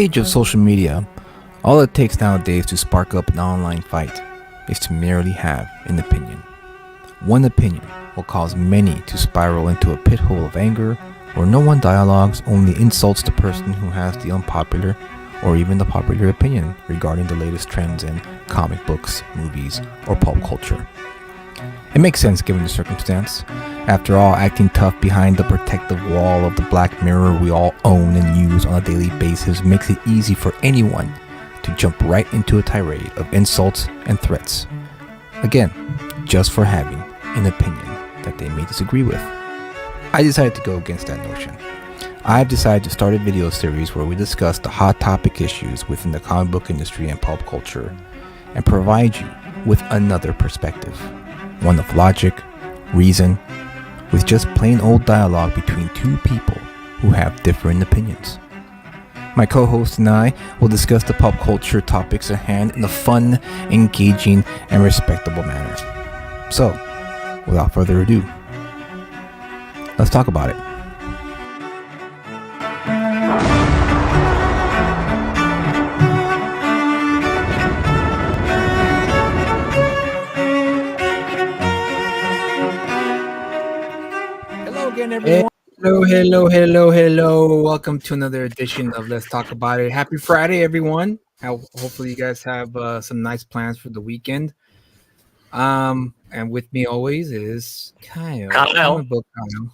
age of social media, all it takes nowadays to spark up an online fight is to merely have an opinion. One opinion will cause many to spiral into a pit hole of anger where no one dialogues, only insults the person who has the unpopular or even the popular opinion regarding the latest trends in comic books, movies, or pulp culture. It makes sense given the circumstance. After all, acting tough behind the protective wall of the black mirror we all own and use on a daily basis makes it easy for anyone to jump right into a tirade of insults and threats. Again, just for having an opinion that they may disagree with. I decided to go against that notion. I've decided to start a video series where we discuss the hot topic issues within the comic book industry and pulp culture and provide you with another perspective. One of logic, reason, with just plain old dialogue between two people who have different opinions. My co-host and I will discuss the pop culture topics at hand in a fun, engaging, and respectable manner. So, without further ado, let's talk about it. Hello again, everyone. Hello. Welcome to another edition of Let's Talk About It. Happy Friday, everyone. Hopefully you guys have some nice plans for the weekend. And with me always is Kyle. Comic book Kyle.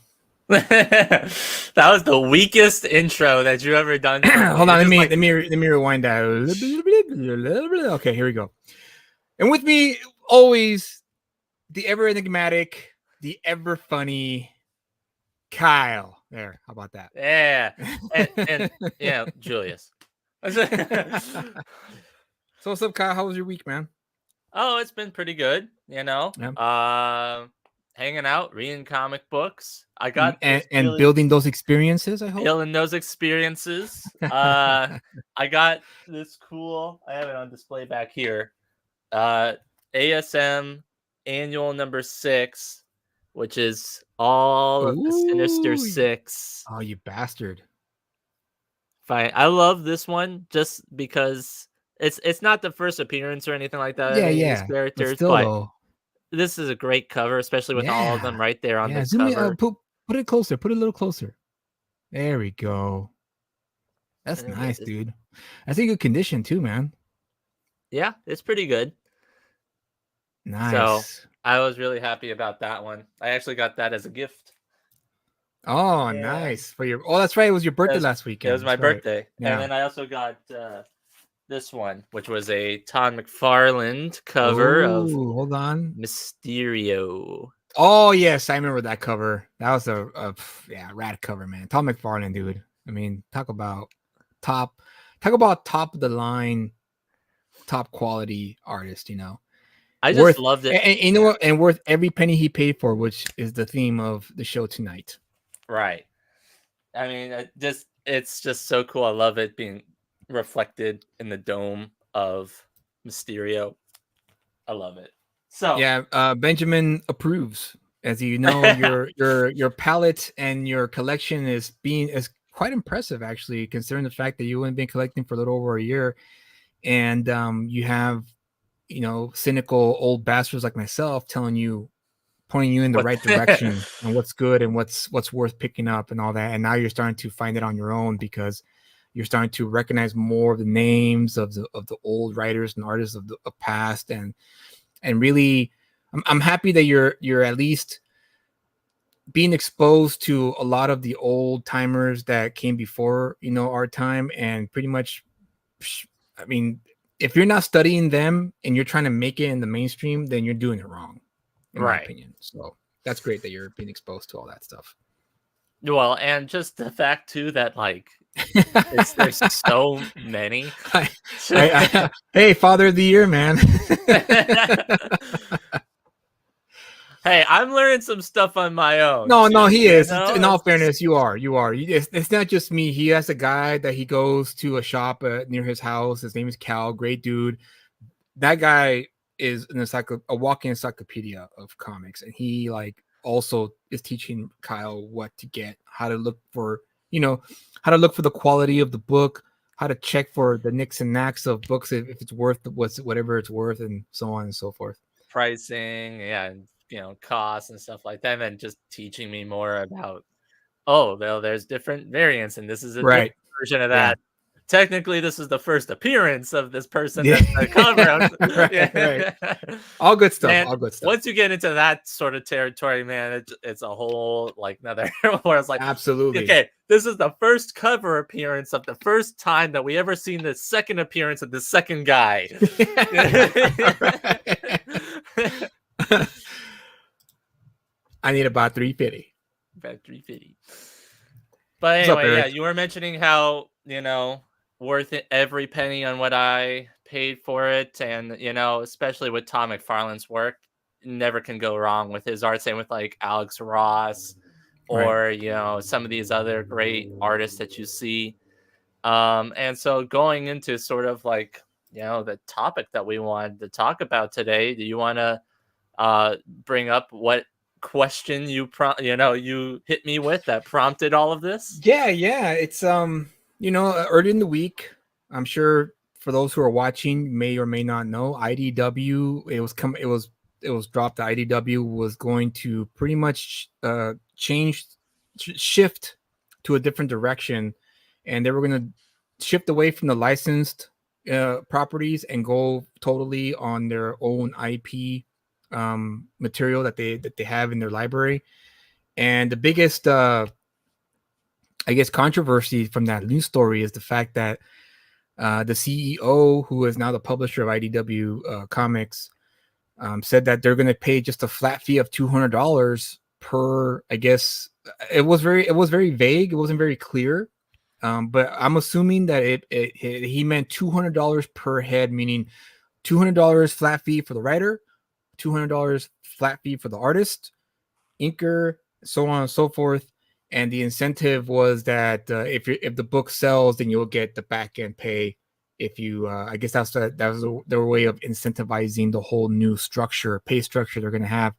That was the weakest intro that you ever done. Hold on, let me rewind that. Okay, here we go. And with me always, the ever enigmatic, the ever funny Kyle. There, how about that? Yeah, and yeah, Julius. So what's up, Kyle? How was your week, man? Oh, it's been pretty good. You know, hanging out, reading comic books. I got and building those experiences. I hope building those experiences. I got this cool. I have it on display back here. ASM annual number 6, which is all of the Sinister Six. Oh, you bastard! Fine, I love this one just because it's not the first appearance or anything like that. Yeah. These characters, but still, though, this is a great cover, especially with all of them right there on the cover. Put it closer. Put it a little closer. There we go. That's nice, dude. That's in good condition too, man. Yeah, it's pretty good. Nice. So I was really happy about that one. I actually got that as a gift. Oh, yeah. Nice for your. Oh, that's right. It was your birthday last weekend. It was my birthday, and then I also got this one, which was a Todd McFarlane cover of. Hold on, Mysterio. Oh yes, I remember that cover. That was a rad cover, man. Todd McFarlane, dude. I mean, talk about top of the line, top quality artist. You know, I just loved it. And you know what? And worth every penny he paid for, which is the theme of the show tonight. Right. I mean, it's just so cool. I love it being reflected in the dome of Mysterio. I love it. So yeah, Benjamin approves. As you know, your palette and your collection is quite impressive, actually, considering the fact that you haven't been collecting for a little over a year, and you have, cynical old bastards like myself pointing you in the right direction and what's good and what's worth picking up and all that. And now you're starting to find it on your own because you're starting to recognize more of the names of the old writers and artists of the past, and really, I'm happy that you're at least being exposed to a lot of the old timers that came before, our time. And pretty much, I mean, if you're not studying them and you're trying to make it in the mainstream, then you're doing it wrong, in my opinion. So that's great that you're being exposed to all that stuff. Well, and just the fact too that there's so many. Hey, Father of the Year, man. Hey, I'm learning some stuff on my own. No, he is. In all fairness, you are. It's not just me. He has a guy that he goes to a shop near his house. His name is Cal. Great dude. That guy is a walking encyclopedia of comics, and he also is teaching Kyle what to get, how to look for the quality of the book, how to check for the nicks and knacks of books if it's worth whatever it's worth, and so on and so forth. Pricing, yeah, and costs and stuff like that, and then just teaching me more about, oh, well, there's different variants, and this is a different Right. version of Yeah. that. Technically, this is the first appearance of this person Yeah. that's the cover. Right, right. All good stuff. Man, All good stuff. once you get into that sort of territory, man, it's a whole like another where it's like, Absolutely. okay, this is the first cover appearance of the first time that we ever seen the second appearance of the second guy. I need about 350. About 350. But What's up, anyway, yeah, Eric? you were mentioning how, worth it every penny on what I paid for it. And, especially with Tom McFarlane's work, never can go wrong with his art. Same with like Alex Ross or, some of these other great artists that you see. And so going into sort of like, the topic that we wanted to talk about today, do you want to bring up what question you hit me with that prompted all of this? Yeah. It's early in the week. I'm sure for those who are watching may or may not know, IDW, it was dropped. The IDW was going to pretty much shift to a different direction, and they were going to shift away from the licensed properties and go totally on their own IP material that they have in their library. And the biggest I guess controversy from that news story is the fact that the CEO, who is now the publisher of IDW Comics, said that they're going to pay just a flat fee of $200 per. I guess it was very vague. It wasn't very clear, but I'm assuming that he meant $200 per head, meaning $200 flat fee for the writer, $200 flat fee for the artist, inker, so on and so forth. And the incentive was that if the book sells, then you'll get the back end pay. If you, I guess that was their way of incentivizing the whole new pay structure they're going to have.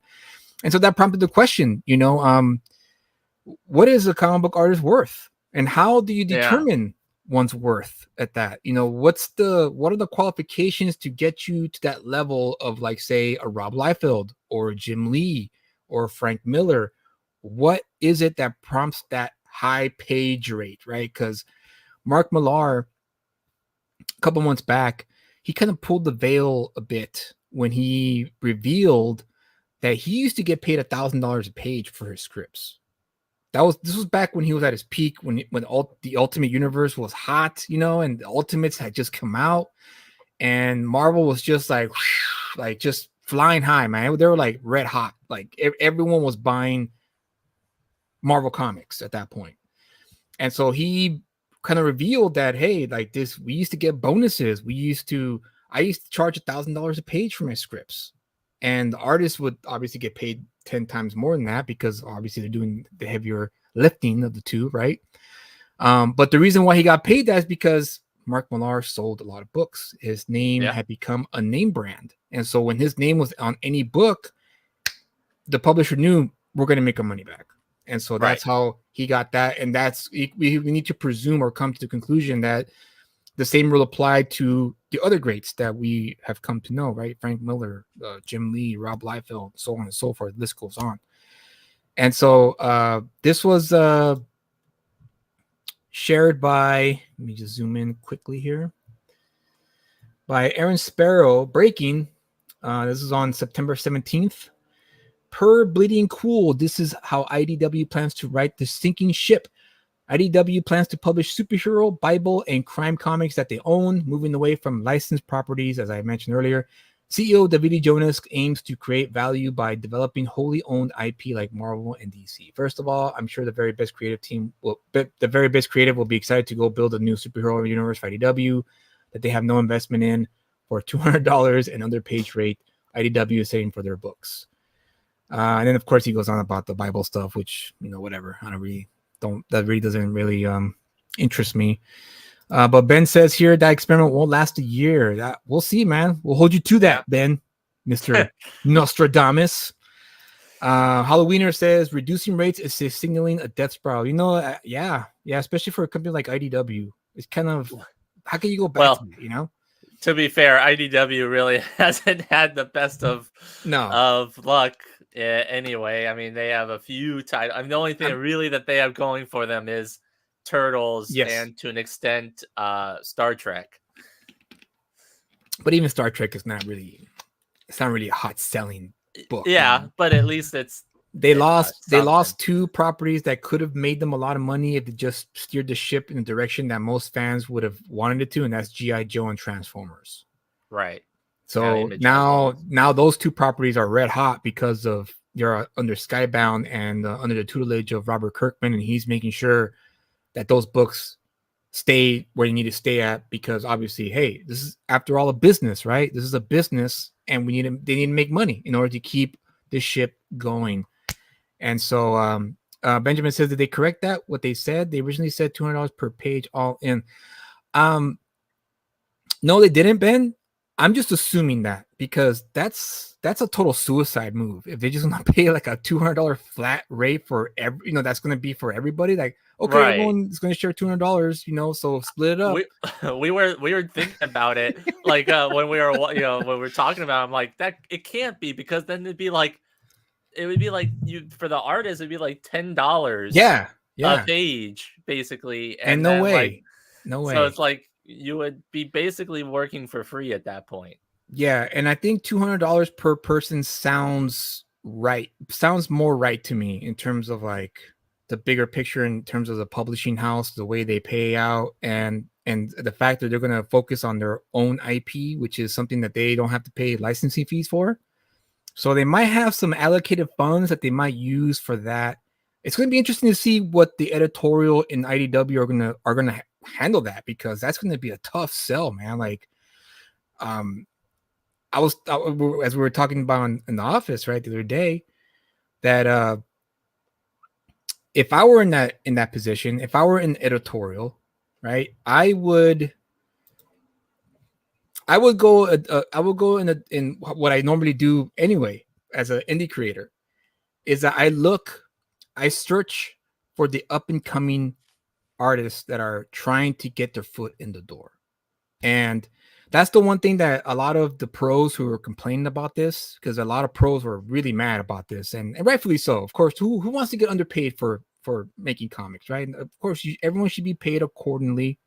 And so that prompted the question, what is a comic book artist worth, and how do you determine one's worth at that? What are the qualifications to get you to that level of, like, say, a Rob Liefeld or Jim Lee or Frank Miller? What is it that prompts that high page rate, right? Because Mark Millar, a couple months back, he kind of pulled the veil a bit when he revealed that he used to get paid $1,000 a page for his scripts. This was back when he was at his peak, when the Ultimate Universe was hot, and the Ultimates had just come out, and Marvel was just like just flying high, man. They were like red hot. Like everyone was buying Marvel Comics at that point. And so he kind of revealed that, hey, like this, we used to get bonuses. I used to charge $1,000 a page for my scripts, and the artists would obviously get paid 10 times more than that, because obviously they're doing the heavier lifting of the two, right? But the reason why he got paid that is because Mark Millar sold a lot of books. His name had become a name brand. And so when his name was on any book, the publisher knew we're going to make our money back. And so that's how he got that. And we need to presume or come to the conclusion that the same rule applied to the other greats that we have come to know, right? Frank Miller, Jim Lee, Rob Liefeld, so on and so forth. The list goes on. And so this was shared by, let me just zoom in quickly here, by Aaron Sparrow, breaking. This is on September 17th. Per Bleeding Cool, this is how IDW plans to right the sinking ship. IDW plans to publish superhero, Bible, and crime comics that they own, moving away from licensed properties, as I mentioned earlier. CEO Davide Jonas aims to create value by developing wholly owned IP like Marvel and DC. First of all, I'm sure the very best creative will be excited to go build a new superhero universe for IDW that they have no investment in for $200 and under page rate. IDW is saying for their books. And then, of course, he goes on about the Bible stuff, which, whatever. That really doesn't really interest me. But Ben says here that experiment won't last a year. That we'll see, man. We'll hold you to that, Ben, Mr. Nostradamus. Halloweener says reducing rates is signaling a death spiral. Yeah, especially for a company like IDW. It's kind of how can you go back to Well, it? You know? to be fair, IDW really hasn't had the best No. of luck anyway. I mean, they have a few titles. I mean, the only thing I'm, really that they have going for them is Turtles yes, and to an extent Star Trek. but even Star Trek is not really. It's not really a hot selling book. You Yeah, know? but at least it's They lost. They something. lost two properties that could have made them a lot of money if they just steered the ship in the direction that most fans would have wanted it to, and that's GI Joe and Transformers. Right. Now So Image has now, lost. now those two properties are red hot because of they're under Skybound and under the tutelage of Robert Kirkman, and he's making sure that those books stay where you need to stay at, because obviously, hey, this is after all a business, right? This is a business, and they need to make money in order to keep this ship going. And so Benjamin says, did they correct that? What they said? They originally said $200 per page all in. No, they didn't, Ben. I'm just assuming that because that's a total suicide move. If they just want to pay like a $200 flat rate for every, that's going to be for everybody. Like, okay, Right. everyone is going to share $200, so split it up. We were thinking about it like when we were when we were talking about it, I'm like that it can't be, because then it would be like you for the artist it'd be like $10 Yeah, a yeah, page basically, and and no then like way, no so way. it's like you would be basically working for free at that point. Yeah, and I think $200 per person sounds right. Sounds more right to me in terms of like the bigger picture, in terms of the publishing house, the way they pay out, and the fact that they're going to focus on their own IP, which is something that they don't have to pay licensing fees for. So they might have some allocated funds that they might use for that. It's going to be interesting to see what the editorial in IDW are going to handle that, because that's going to be a tough sell, man. Like, as we were talking about in the office, right, the other day, that if I were in that position, if I were in editorial, right, I would go in what I normally do anyway as an indie creator, is that I search for the up and coming artists that are trying to get their foot in the door. And that's the one thing that a lot of the pros who were complaining about this, because a lot of pros were really mad about this, and rightfully so. Of course, who wants to get underpaid for making comics, right? And of course, everyone should be paid accordingly.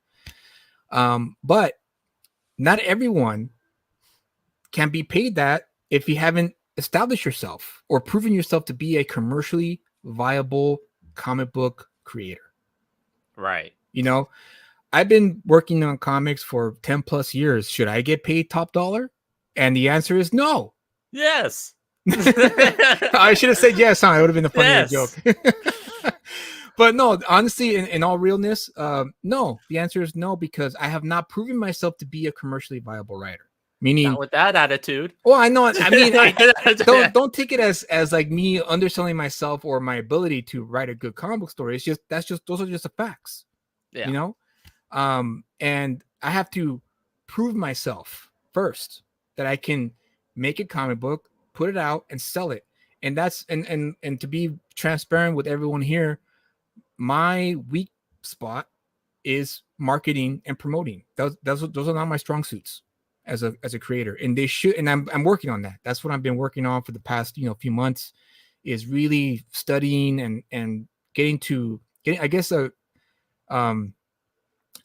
But not everyone can be paid that if you haven't established yourself or proven yourself to be a commercially viable comic book creator. Right. I've been working on comics for 10 plus years. Should I get paid top dollar? And the answer is no. Yes. I should have said yes, huh? It would have been a funnier Yes. joke. But no, honestly, in all realness, no. The answer is no, because I have not proven myself to be a commercially viable writer. Meaning, not with that attitude. well, I know. I mean, don't take it as like me underselling myself or my ability to write a good comic book story. It's just those are just the facts. Yeah. And I have to prove myself first that I can make a comic book, put it out, and sell it. And that's and to be transparent with everyone here, my weak spot is marketing and promoting. Those are not my strong suits as a creator, and they should. And I'm working on that. That's what I've been working on for the past few months, is really studying and getting I guess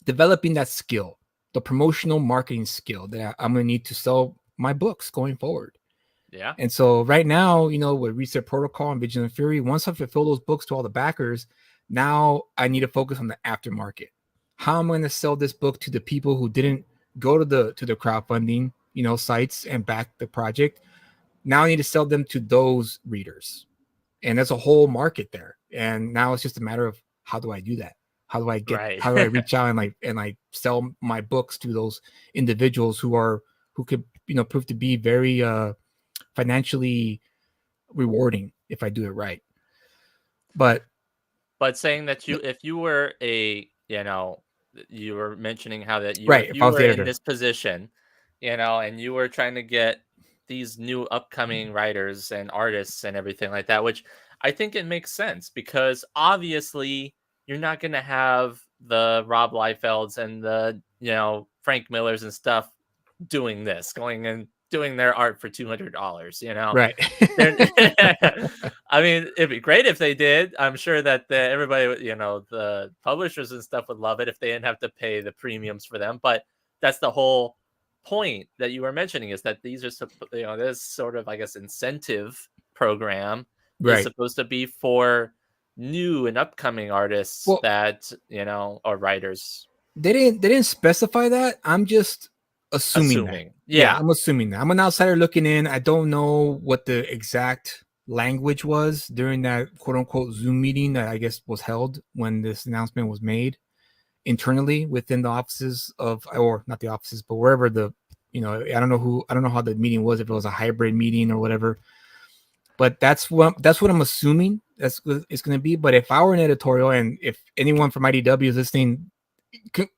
developing that skill, the promotional marketing skill that I'm going to need to sell my books going forward. Yeah. And so right now, with Reset Protocol and Vigilant Fury, once I fulfill those books to all the backers, now I need to focus on the aftermarket. How am I going to sell this book to the people who didn't go to the crowdfunding, sites and back the project? Now I need to sell them to those readers. And there's a whole market there. And now it's just a matter of, how do I do that? How do I reach out and sell my books to those individuals who could prove to be very financially rewarding if I do it right. But saying that if you were you were mentioning how that right, if you were in this position, and you were trying to get these new upcoming writers and artists and everything like that, which I think it makes sense, because obviously you're not going to have the Rob Liefelds and the Frank Millers and stuff doing this, going and doing their art for $200. Right. I mean, it'd be great if they did. I'm sure that everybody, the publishers and stuff would love it if they didn't have to pay the premiums for them. But that's the whole point that you were mentioning, is that these are, this sort of, I guess, incentive program is Right. supposed to be for new and upcoming artists that, or writers. They didn't specify that. I'm just assuming that. Yeah, I'm assuming that. I'm an outsider looking in. I don't know what the exact language was during that quote unquote Zoom meeting that I guess was held when this announcement was made internally within the offices of, or not the offices, but wherever I don't know how the meeting was, if it was a hybrid meeting or whatever. But that's what I'm assuming it's going to be. But if I were an editorial, and if anyone from IDW is listening, this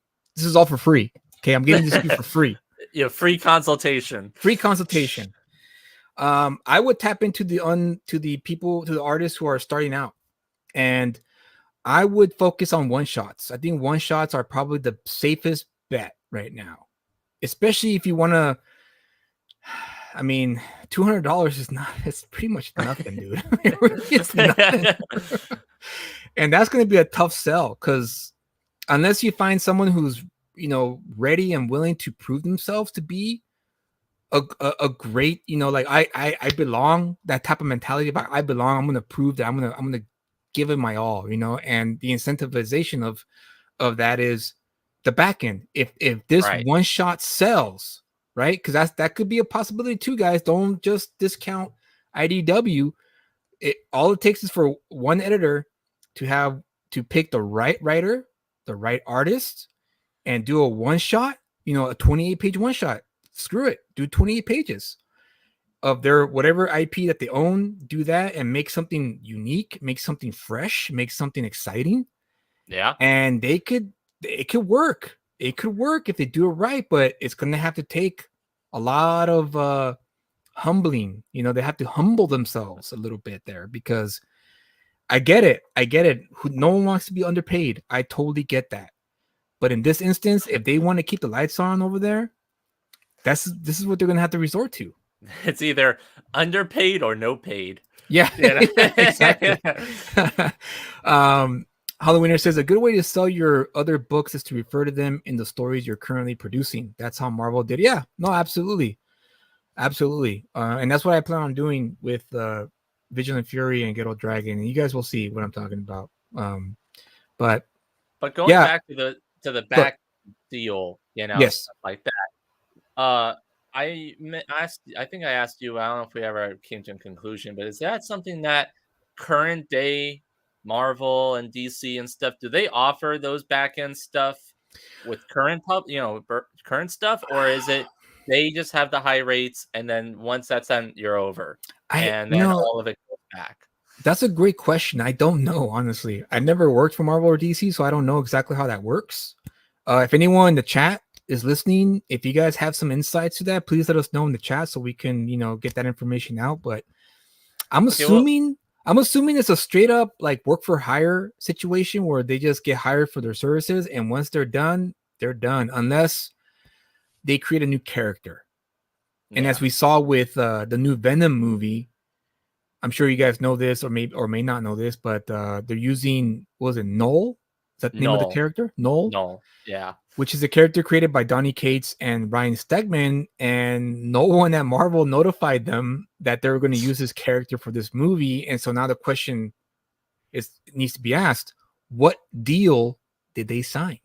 is all for free. Okay, I'm giving this to you for free. Free consultation. Free consultation. I would tap into the artists who are starting out, and I would focus on one shots. I think one shots are probably the safest bet right now, especially if you want to. I mean, $200 is not. It's pretty much nothing, dude. It's nothing. And that's going to be a tough sell, because unless you find someone who's ready and willing to prove themselves to be a great, like I belong, that type of mentality about I belong. I'm going to prove that I'm going to give it my all, and the incentivization of that is the back end. If this one shot sells. Right, because that could be a possibility too, guys. Don't just discount IDW. All it takes is for one editor to pick the right writer, the right artist, and do a one shot. A 28-page one shot. Screw it, do 28 pages of their whatever IP that they own. Do that and make something unique, make something fresh, make something exciting. Yeah, and it could work. It could work if they do it right, but it's going to have to take a lot of humbling. They have to humble themselves a little bit there, because I get it. No one wants to be underpaid. I totally get that. But in this instance, if they want to keep the lights on over there, this is what they're going to have to resort to. It's either underpaid or no paid. Yeah, exactly. Halloweener says a good way to sell your other books is to refer to them in the stories you're currently producing. That's how Marvel did. Yeah, no, absolutely. And that's what I plan on doing with Vigilant Fury and Ghetto Dragon. And you guys will see what I'm talking about. But going back to the back deal, yes, stuff like that. I think I asked you. I don't know if we ever came to a conclusion, but is that something that current day Marvel and DC and stuff, do they offer those back end stuff with current current stuff, or is it they just have the high rates and then once that's done, you're over, and then all of it goes back? That's a great question. I don't know, honestly. I never worked for Marvel or DC, so I don't know exactly how that works. If anyone in the chat is listening, if you guys have some insights to that, please let us know in the chat so we can get that information out. But I'm assuming. I'm assuming it's a straight up like work for hire situation where they just get hired for their services, and once they're done, unless they create a new character. Yeah. And as we saw with the new Venom movie, I'm sure you guys know this or may not know this, but they're using, what was it, Null? Is that the name of the character? Null? Yeah. Which is a character created by Donny Cates and Ryan Stegman, and no one at Marvel notified them that they were going to use this character for this movie. And so now the question needs to be asked: what deal did they sign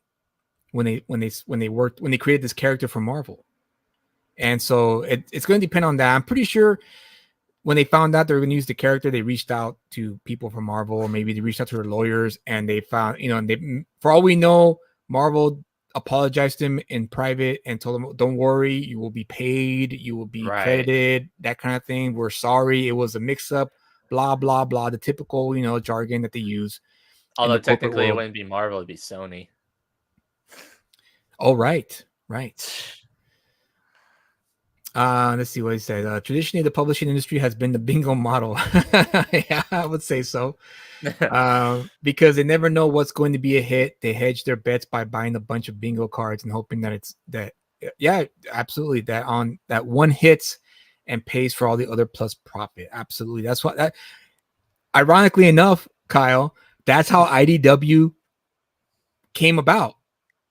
when they created this character for Marvel? And so it's going to depend on that. I'm pretty sure when they found out they were going to use the character, they reached out to people from Marvel, or maybe they reached out to their lawyers, and they found, and they, for all we know, Marvel apologized to him in private and told him, don't worry, you will be paid, you will be credited, that kind of thing. We're sorry, it was a mix-up, blah blah blah, the typical jargon that they use. Although technically it wouldn't be Marvel, it'd be Sony. Oh, right. Let's see what he said. Traditionally, the publishing industry has been the bingo model. Yeah, I would say so. Because they never know what's going to be a hit. They hedge their bets by buying a bunch of bingo cards and hoping that it's that. Yeah, absolutely. That on that one hits and pays for all the other plus profit. Absolutely. That's what that. Ironically enough, Kyle, that's how IDW came about.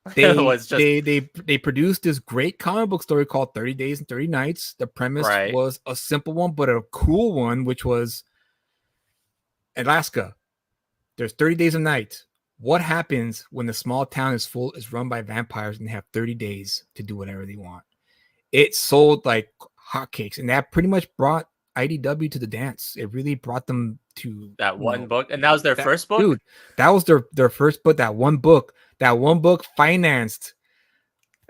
It They was just they they they produced this great comic book story called 30 Days and 30 Nights. The premise right. was a simple one, but a cool one, which was Alaska. There's 30 days a night. What happens when the small town is run by vampires and they have 30 days to do whatever they want? It sold like hotcakes, and that pretty much brought IDW to the dance. It really brought them to That one book, and that was their that first book. dude. That was their first book. That one book financed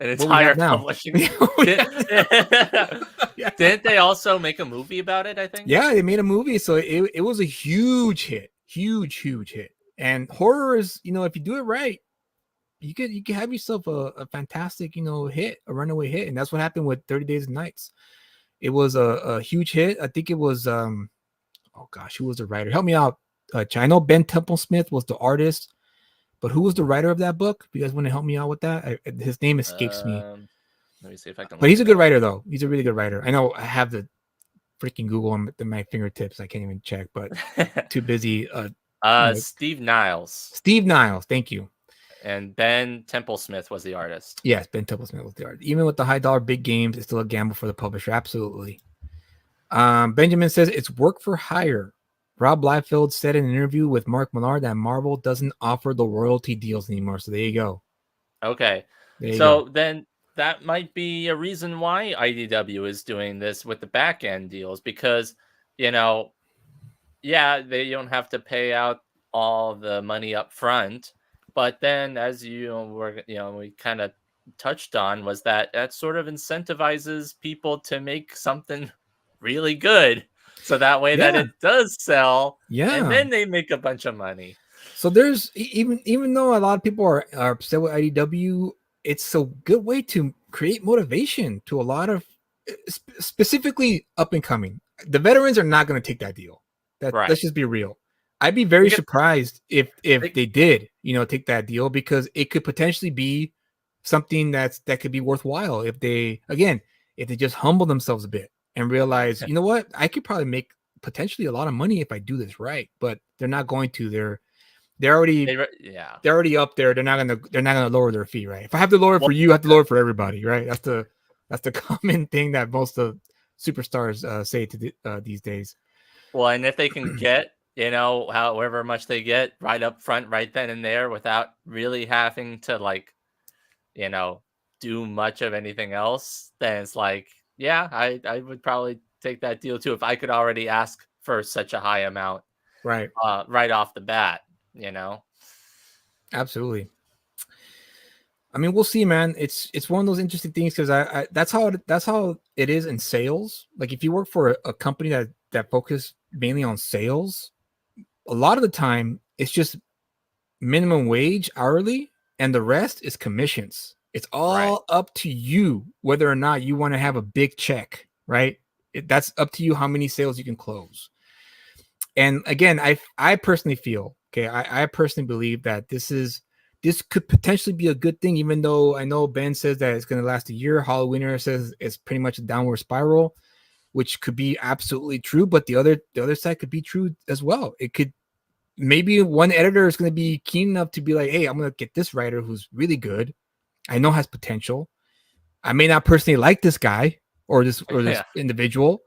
An what we entire have now. publishing. Yeah. Didn't they also make a movie about it? I think. Yeah, they made a movie, so it was a huge hit, huge hit. And horror is, if you do it right, you could have yourself a fantastic, hit, a runaway hit, and that's what happened with 30 Days and Nights. It was a huge hit. I think it was oh gosh, who was the writer? Help me out. I know Ben Templesmith was the artist, but who was the writer of that book? If you guys want to help me out with that, his name escapes me. Let me see if I can. But he's a good writer, though. He's a really good writer. I know I have the freaking Google on my fingertips. I can't even check, but too busy. Steve Niles. Steve Niles, thank you. And Ben Templesmith was the artist. Yes, Ben Templesmith was the artist. Even with the high dollar big games, it's still a gamble for the publisher. Absolutely. Benjamin says it's work for hire. Rob Liefeld said in an interview with Mark Millar that Marvel doesn't offer the royalty deals anymore. So there you go. Okay. Then that might be a reason why IDW is doing this with the back end deals, because, they don't have to pay out all the money up front. But then, as we kind of touched on, was that sort of incentivizes people to make something really good, so that way that it does sell, and then they make a bunch of money. So there's even though a lot of people are upset with IDW, it's a good way to create motivation to a lot of specifically up and coming. The veterans are not going to take that deal. Let's just be real. I'd be very surprised if they did, take that deal, because it could potentially be something that could be worthwhile if they just humble themselves a bit and realize, you know what, I could probably make potentially a lot of money if I do this right. But they're not going to. They're already up there. They're not gonna lower their fee, right? If I have to lower it for you, I have to lower it for everybody, right? That's the common thing that most of superstars say to these days. Well, and if they can get however much they get right up front, right then and there, without really having to do much of anything else, then it's like, I would probably take that deal too if I could already ask for such a high amount, right off the bat. Absolutely. I mean, we'll see, man. It's one of those interesting things, because I that's how it is in sales. Like, if you work for a company that focus mainly on sales, a lot of the time it's just minimum wage hourly, and the rest is commissions. It's all up to you whether or not you want to have a big check, right? That's up to you how many sales you can close. And again, I personally feel, I personally believe that this could potentially be a good thing, even though I know Ben says that it's going to last a year. Halloweener says it's pretty much a downward spiral, which could be absolutely true, but the other side could be true as well. It could, maybe one editor is going to be keen enough to be like, hey, I'm going to get this writer who's really good, I know has potential. I may not personally like this guy or this individual,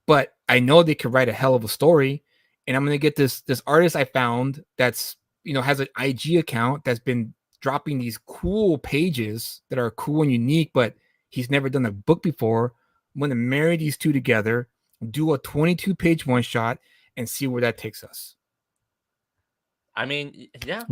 but I know they could write a hell of a story, and I'm going to get this artist I found that's, has an IG account that's been dropping these cool pages that are cool and unique, but he's never done a book before. I'm going to marry these two together, do a 22-page one shot, and see where that takes us. I mean, yeah.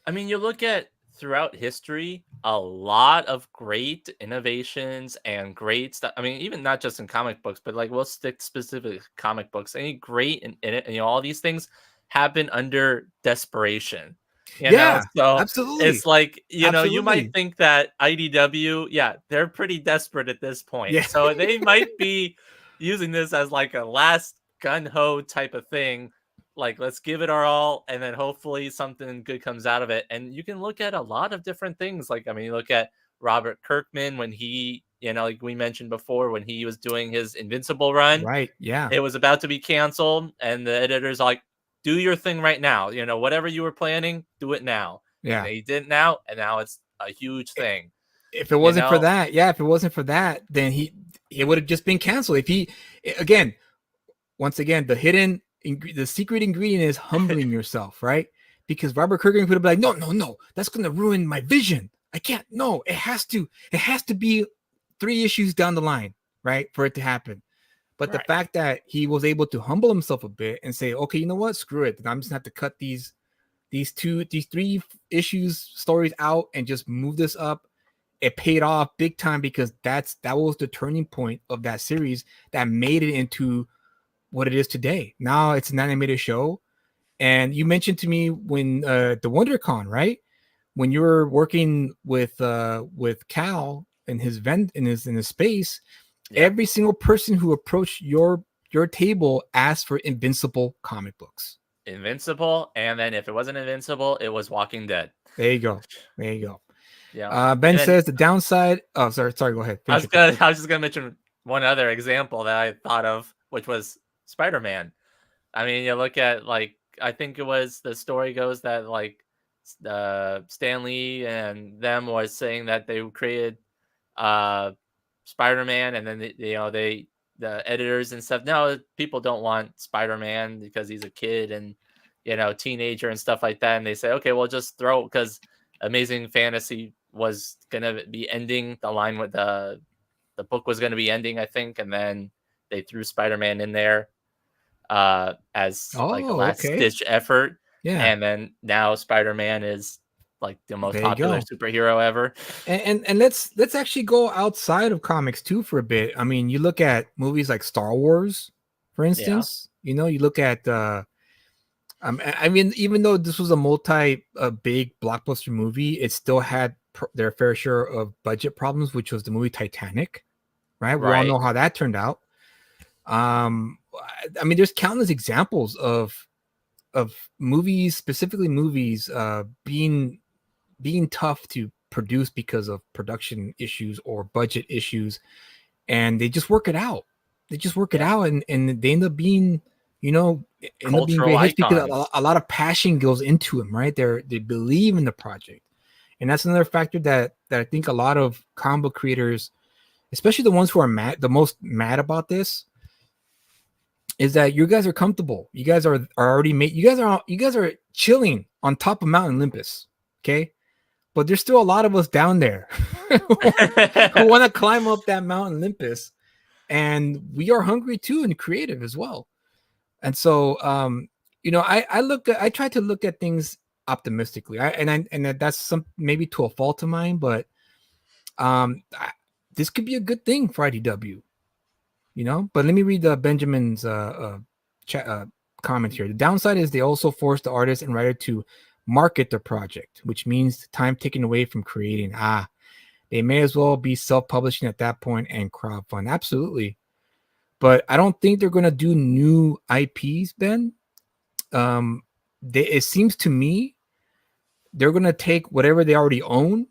I mean, you look at throughout history, a lot of great innovations and great stuff. I mean, even not just in comic books, but we'll stick specifically comic books. Any great in it, and all these things happen under desperation. You know, Yeah, so it's absolutely, like, you might absolutely. think that IDW, yeah, they're pretty desperate at this point. Yeah, So they might be using this as like a last gun ho type of thing. Like, let's give it our all, and then hopefully something good comes out of it. And you can look at a lot of different things. Like, I mean, you look at Robert Kirkman when he, like we mentioned before, when he was doing his Invincible run, right. Yeah, it was about to be canceled, and the editor's like, "Do your thing right now. Whatever you were planning, do it now." And yeah. they did now, and now it's a huge thing. If it You wasn't for know, that, yeah, if it wasn't for that, then it would have just been canceled. If he again, once again, the secret ingredient is humbling yourself, right? Because Robert Kirkman would have been like, no, no, no, that's gonna ruin my vision. I can't. No, it has to be 3 issues down the line, right, for it to happen. But the right? fact that he was able to humble himself a bit and say, okay, you know what, screw it, I'm just gonna have to cut these 3 issues stories out and just move this up. It paid off big time because that was the turning point of that series that made it into what it is today. Now it's an animated show. And you mentioned to me when the WonderCon, right? When you were working with Cal in his in his space, Yep. every single person who approached your table asked for Invincible comic books. Invincible, and then if it wasn't Invincible, it was Walking Dead. There you go. There you go. Yeah. Ben And then says the downside. Oh, sorry. Go ahead. I Finish was your thought. gonna I was just gonna mention one other example that I thought of, which was Spider-Man. I mean, you look at, like, I think it was, the story goes that, like, Stan Lee and them was saying that they created uh Spider-Man, and then the editors and stuff, no, people don't want Spider-Man because he's a kid and teenager and stuff like that, and they say, okay, well, just throw, because Amazing Fantasy was gonna be ending, the line with the book was gonna be ending, I think, and then they threw Spider-Man in there as like a Oh, last okay. ditch effort, Yeah. and then now Spider-Man is like the most There you popular go. superhero ever. And let's actually go outside of comics too for a bit. I mean, you look at movies like Star Wars, for Yeah, instance. You look at I mean, even though this was a big blockbuster movie, it still had their fair share of budget problems, which was the movie Titanic, right? We all right. know how that turned out. I mean, there's countless examples of movies, specifically movies, being tough to produce because of production issues or budget issues, and they just work it out. They just work it Yeah, out, and they you know, end up being cultural great hits because icons. a lot of passion goes into them, right? They believe in the project, and that's another factor that I think a lot of comic book creators, especially the ones who are the most mad about this, is that you guys are comfortable. You guys are already made. You guys are chilling on top of Mount Olympus, okay? But there's still a lot of us down there who want to climb up that Mount Olympus, and we are hungry too and creative as well. And so, I try to look at things optimistically. That's some maybe to a fault of mine, but this could be a good thing for IDW. But let me read Benjamin's chat, comment here. The downside is they also force the artist and writer to market their project, which means time taken away from creating. They may as well be self-publishing at that point and crowdfund. Absolutely. But I don't think they're going to do new IPs, Ben. It seems to me they're going to take whatever they already own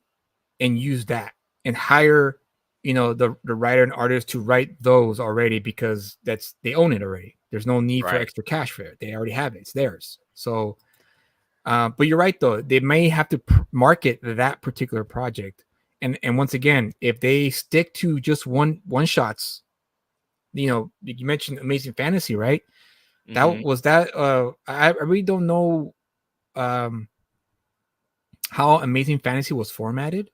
and use that and hire the writer and artist to write those already, because they own it already. There's no need for Right. extra cash for it. They already have it. It's theirs. So but you're right, though, they may have to market that particular project, and once again, if they stick to just one shots, you mentioned Amazing Fantasy, right? Hmm. I really don't know how Amazing Fantasy was formatted.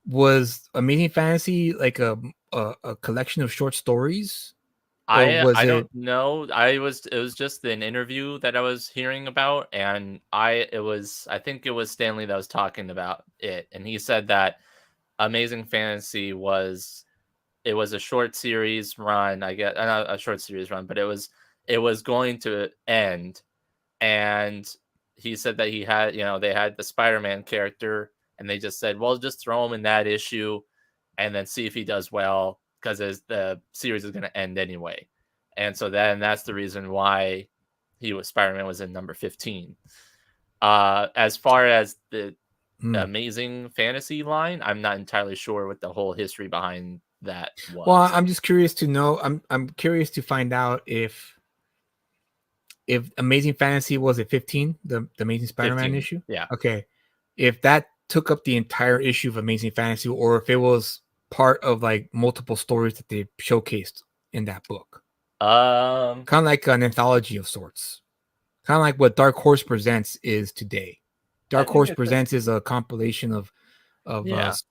Was Amazing Fantasy like a collection of short stories, or was I don't it? know. It was just an interview that I was hearing about, and I think it was Stanley that was talking about it, and he said that Amazing Fantasy was a short series run, I guess, not a short series run, but it was going to end, and he said that he had, they had the Spider-Man character, and they just said, well, just throw him in that issue, and then see if he does well, because the series is going to end anyway. And so that's the reason why Spider-Man was in number 15. As far as the Amazing Fantasy line, I'm not entirely sure what the whole history behind that was. Well, I'm just curious to know. I'm curious to find out if Amazing Fantasy was at 15, the Amazing Spider-Man 15, issue. yeah. Okay, if that took up the entire issue of Amazing Fantasy, or if it was part of like multiple stories that they showcased in that book. Kind of like an anthology of sorts. Kind of like what Dark Horse Presents is today. Dark Horse Presents is a compilation of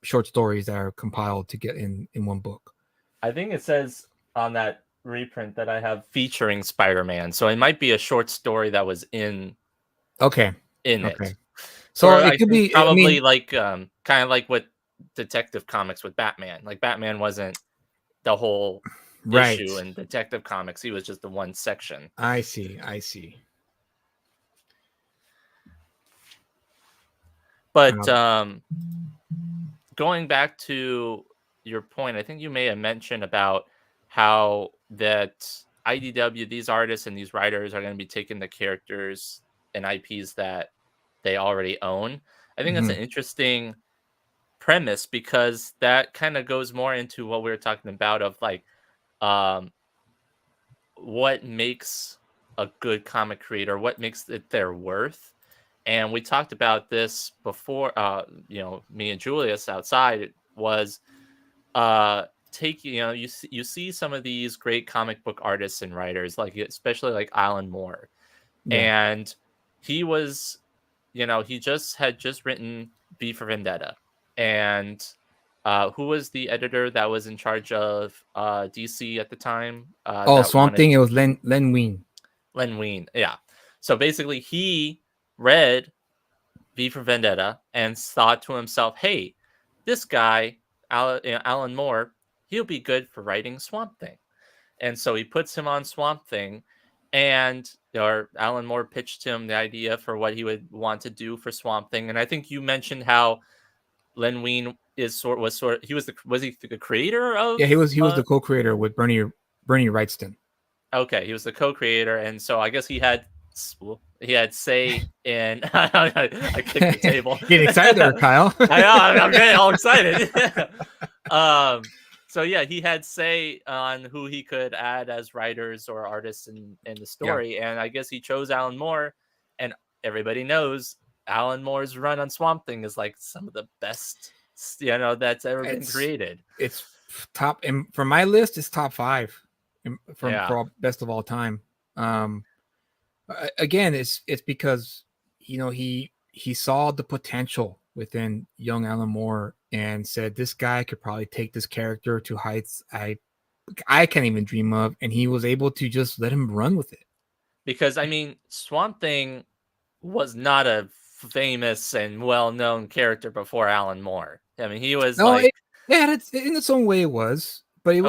short stories that are compiled to get in one book. I think it says on that reprint that I have featuring Spider-Man, so it might be a short story that was in it. So it could be probably like kind of like what Detective Comics with Batman. Like Batman wasn't the whole issue in Detective Comics; he was just the one section. I see. But going back to your point, I think you may have mentioned about how that IDW, these artists and these writers, are going to be taking the characters and IPs that they already own. I think that's an interesting premise, because that kind of goes more into what we were talking about of like what makes a good comic creator, what makes it their worth. And we talked about this before, me and Julius outside, was you see some of these great comic book artists and writers, like especially like Alan Moore. And he was, he had just written V for Vendetta. And who was the editor that was in charge of DC at the time? Swamp Thing. It was Len Wein. Len Wein, yeah. So basically, he read V for Vendetta and thought to himself, "Hey, this guy, Alan Moore, he'll be good for writing Swamp Thing." And so he puts him on Swamp Thing, and Alan Moore pitched him the idea for what he would want to do for Swamp Thing. And I think you mentioned how Len Wein he was the creator of? Yeah, he was the co-creator with Bernie Wrightson. Okay, he was the co-creator, and so I guess he had say in. I kicked the table. Getting excited there, Kyle. I know, I'm getting all excited. So yeah, he had say on who he could add as writers or artists in the story, and I guess he chose Alan Moore. And everybody knows Alan Moore's run on Swamp Thing is like some of the best, that's ever been created. It's top, and for my list, it's top 5 for best of all time. Again, it's because he saw the potential within young Alan Moore and said, this guy could probably take this character to heights I can't even dream of, and he was able to just let him run with it. Because I mean, Swamp Thing was not a famous and well-known character before Alan Moore. I mean, he was in its own way it was. But he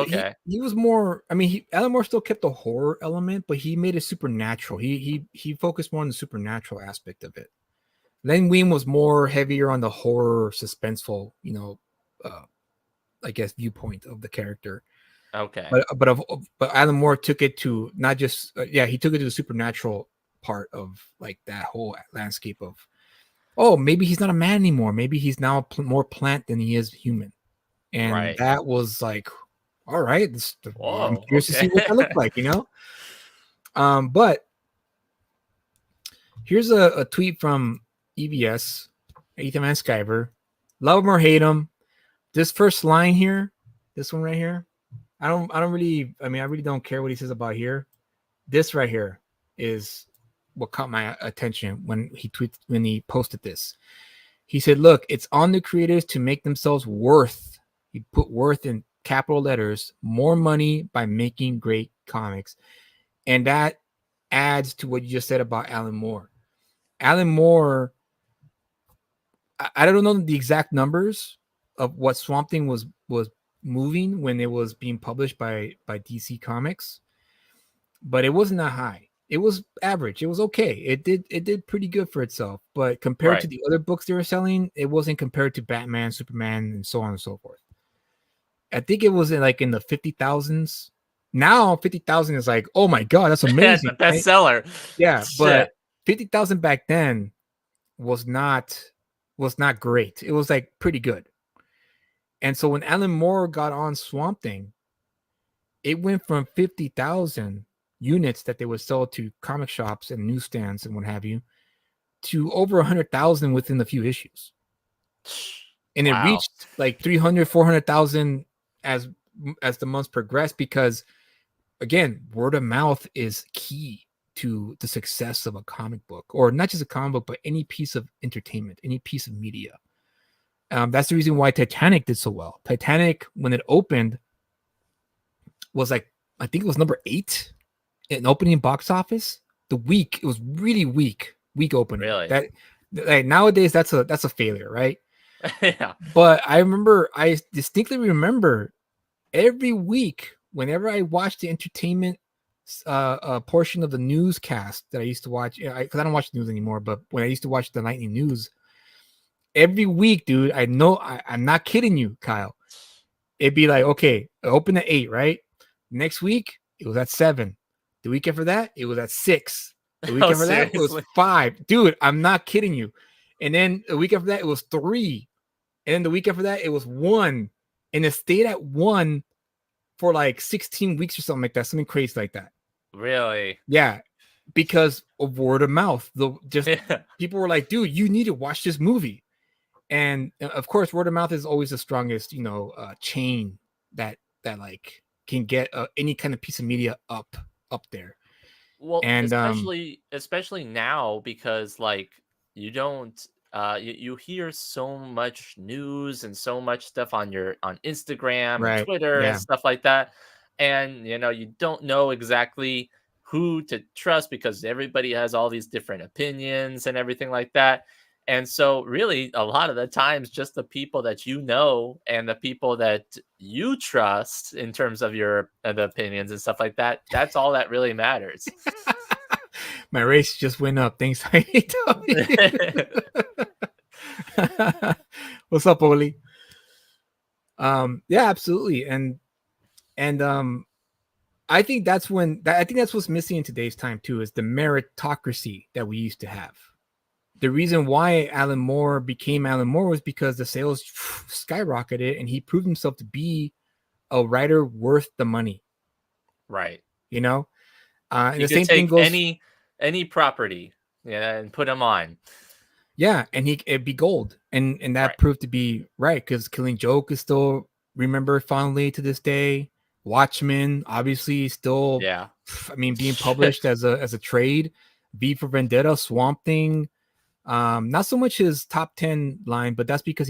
was more. I mean, Alan Moore still kept the horror element, but he made it supernatural. He focused more on the supernatural aspect of it. Len Wein was more heavier on the horror, suspenseful, I guess, viewpoint of the character. Okay. But Alan Moore took it to not just he took it to the supernatural part of like that whole landscape of, maybe he's not a man anymore. Maybe he's now more plant than he is human, and that was like. All right, I'm curious to see what that looks like, But here's a tweet from EVS, Ethan Van Sciver. Love him or hate him, this first line here, this one right here, I really don't care what he says about here. This right here is what caught my attention when he posted this. He said, "Look, it's on the creators to make themselves worth." He put worth in capital letters, more money by making great comics. And that adds to what you just said about Alan Moore. Alan Moore, I don't know the exact numbers of what Swamp Thing was moving when it was being published by DC Comics, but it wasn't that high. It was average. It was okay. It did pretty good for itself, but compared to Right. the other books they were selling, it wasn't compared to Batman, Superman, and so on and so forth. I think it was in the 50,000s. Now 50,000 is like, oh my god, that's That's amazing, a right? bestseller. Yeah, Shit. but 50,000 back then was not great. It was like pretty good. And so when Alan Moore got on Swamp Thing, it went from 50,000 units that they would sell to comic shops and newsstands and what have you to over 100,000 within a few issues. And it Wow. reached like 300, 400,000 as the months progressed because, again, word of mouth is key to the success of a comic book, or not just a comic book, but any piece of entertainment, any piece of media. That's the reason why Titanic did so well. Titanic, when it opened, was like, I think it was number 8 in opening box office. It was really weak opening. Really? That like nowadays that's a failure, right? Yeah. But I distinctly remember every week whenever I watched the entertainment portion of the newscast that I used to watch, because I don't watch the news anymore, but when I used to watch the nightly news, every week, dude, I know I'm not kidding you, Kyle. It'd be like, okay, open at 8, right? Next week, it was at 7. The week after that, it was at 6. The week Oh, after that, it was seriously? 5. Dude, I'm not kidding you. And then the week after that, it was 3. And then the week after that, it was 1. And it stayed at 1 for like 16 weeks or something like that, something crazy like that. Really? Yeah, because of word of mouth. Just Yeah. people were like, dude, you need to watch this movie. And of course, word of mouth is always the strongest, chain that like can get any kind of piece of media up there. Well, And especially now because like you don't you hear so much news and so much stuff on Instagram and right, Twitter and yeah, stuff like that. And you don't know exactly who to trust because everybody has all these different opinions and everything like that. And so really a lot of the times just the people that you know and the people that you trust in terms of your the opinions and stuff like that, that's all that really matters. my race just went up. Thanks, What's up, Oli? Yeah, absolutely, and I think that's what's missing in today's time too is the meritocracy that we used to have. The reason why Alan Moore became Alan Moore was because the sales skyrocketed and he proved himself to be a writer worth the money. Right. You know, and You the could same thing take goes. any property, yeah, and put them on. Yeah, and it'd be gold, and that Right. proved to be right because Killing Joke is still remembered fondly to this day. Watchmen, obviously, still, Yeah. I mean, being published as a trade. V for Vendetta, Swamp Thing. Not so much his top 10 line, but that's because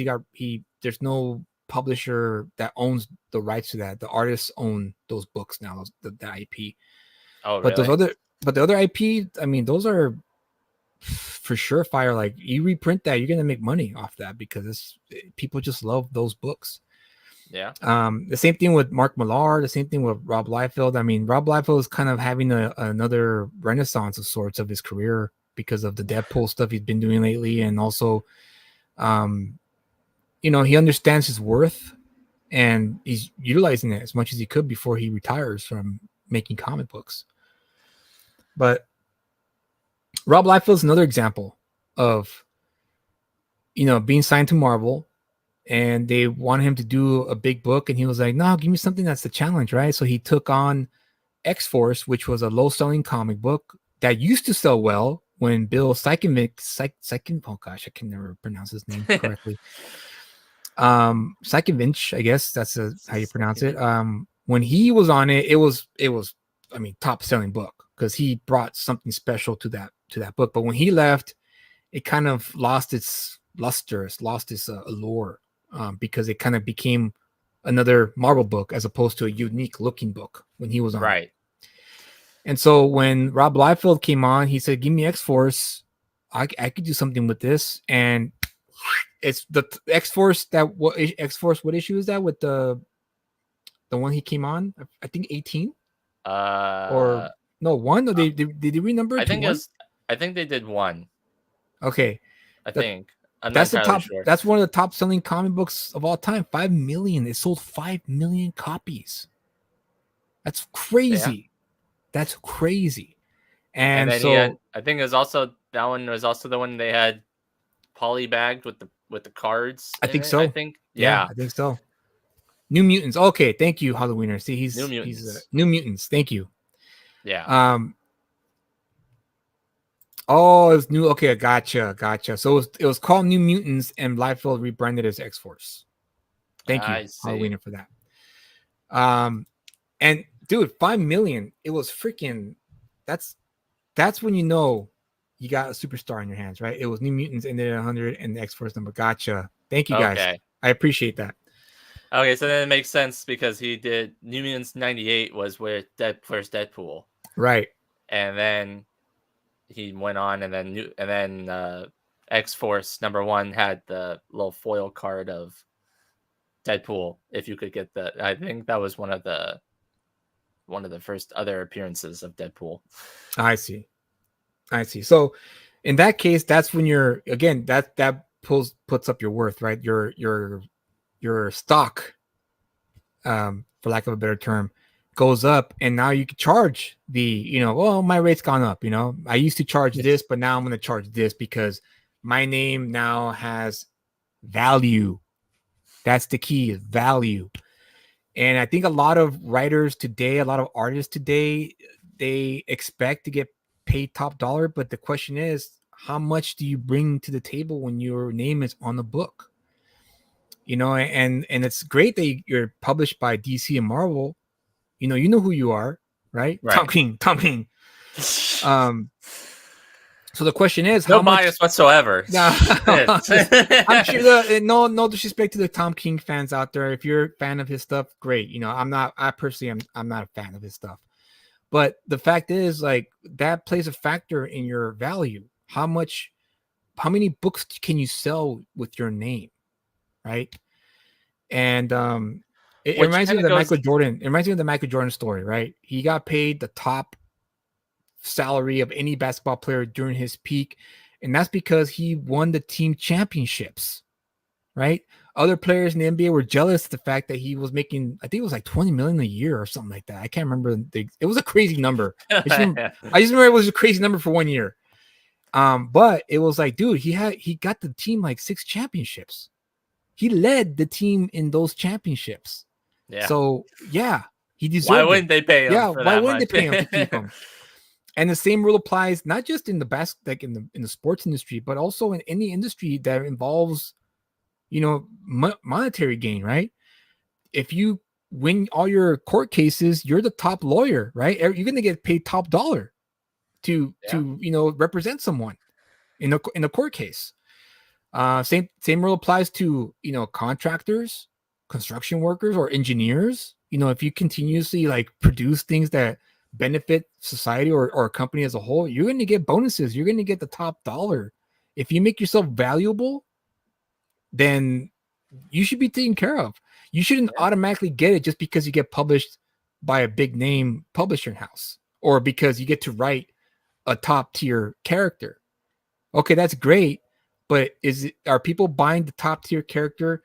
there's no publisher that owns the rights to that. The artists own those books now, the IP. Oh, But really? the other IP, I mean, those are for sure fire. Like you reprint that, you're gonna make money off that because people just love those books. Yeah. The same thing with Mark Millar, the same thing with Rob Liefeld. I mean, Rob Liefeld is kind of having another renaissance of sorts of his career because of the Deadpool stuff he's been doing lately, and also, he understands his worth and he's utilizing it as much as he could before he retires from making comic books. But Rob Liefeld is another example of, being signed to Marvel and they wanted him to do a big book. And he was like, no, give me something that's a challenge, right? So he took on X-Force, which was a low-selling comic book that used to sell well when Bill Sienkiewicz, oh gosh, I can never pronounce his name correctly. Sienkiewicz, I guess that's how you pronounce it. When he was on it, it was, I mean, top-selling book because he brought something special to that book. But when he left, it kind of lost its luster, lost its allure, because it kind of became another Marvel book as opposed to a unique looking book when he was on. Right. And so when Rob Liefeld came on, he said, give me X-Force. I could do something with this. And it's the X-Force X-Force, what issue is that with the one he came on? I think 18 or No, one. No, did they renumber I it to think it one? was. I think they did one. Okay, I that think I'm not that's the entirely top. sure. That's one of the top selling comic books of all time. 5 million. It sold 5 million copies. That's Yeah. crazy. That's crazy. And And then he had. so I think it was also that one was also the one they had polybagged with the cards I in think it. I so. think. Yeah, Yeah. I think so. New Mutants. Okay, thank you, Halloweener. See, New he's Mutants. New Mutants. Thank you. Yeah. Um. Oh, it was new. Okay, gotcha. So it was called New Mutants, and Liefeld rebranded as X Force. Thank you, I see. Halloweener, for that. And dude, 5 million. It was freaking. That's when you know you got a superstar in your hands, right? It was New Mutants and then 100 and the X Force number. Gotcha. Thank you guys. Okay. I appreciate that. Okay, so then it makes sense because he did New Mutants 98 was with first Deadpool. Right. And then he went on and then X Force #1 had the little foil card of Deadpool if you could get that. I think that was one of the first other appearances of Deadpool. I see. So in that case, that's when you're again that puts up your worth, right? Your stock, for lack of a better term, goes up, and now you can charge well, my rate's gone up. I used to charge this, but now I'm going to charge this because my name now has value. That's the key, is value. And I think a lot of writers today, a lot of artists today, they expect to get paid top dollar, but the question is, how much do you bring to the table when your name is on the book? And it's great that you're published by DC and Marvel. You know who you are, right? Right. Tom King. So the question is, no how much bias whatsoever. I'm sure no disrespect to the Tom King fans out there. If you're a fan of his stuff, great. I personally I'm not a fan of his stuff. But the fact is, like, that plays a factor in your value. How many books can you sell with your name? Right. And it reminds me of the Michael Jordan. It reminds me of the Michael Jordan story, right? He got paid the top salary of any basketball player during his peak, and that's because he won the team championships, right? Other players in the NBA were jealous of the fact that he was making, I think it was like 20 million a year or something like that. I can't remember. It was a crazy number. I just remember it was a crazy number for 1 year. But it was like, dude, he got the team like 6 championships. He led the team in those championships. Yeah. So yeah, he deserved. Why wouldn't they pay him? Yeah, for why that wouldn't much? they pay him to keep him? And the same rule applies not just in the like in the sports industry, but also in any industry that involves, monetary gain, right? If you win all your court cases, you're the top lawyer, right? You're going to get paid top dollar to represent someone in a court case. Same rule applies to contractors, construction workers, or engineers. If you continuously like produce things that benefit society or a company as a whole, you're going to get bonuses. You're going to get the top dollar. If you make yourself valuable, then you should be taken care of. You shouldn't automatically get it just because you get published by a big name publishing house or because you get to write a top tier character. Okay, that's great, but are people buying the top tier character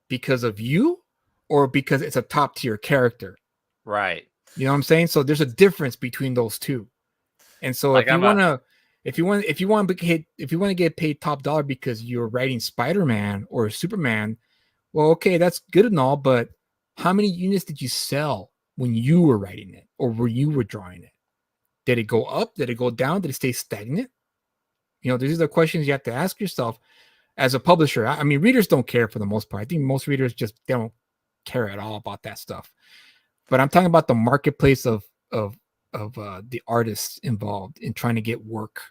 because of you or because it's a top tier character? Right. You know what I'm saying? So there's a difference between those two. And so like if you want to get paid top dollar because you're writing Spider-Man or Superman, well, okay, that's good and all, but how many units did you sell when you were writing it or when you were drawing it? Did it go up? Did it go down? Did it stay stagnant? These are the questions you have to ask yourself as a publisher. I mean, readers don't care for the most part. I think most readers they don't care at all about that stuff. But I'm talking about the marketplace of the artists involved in trying to get work,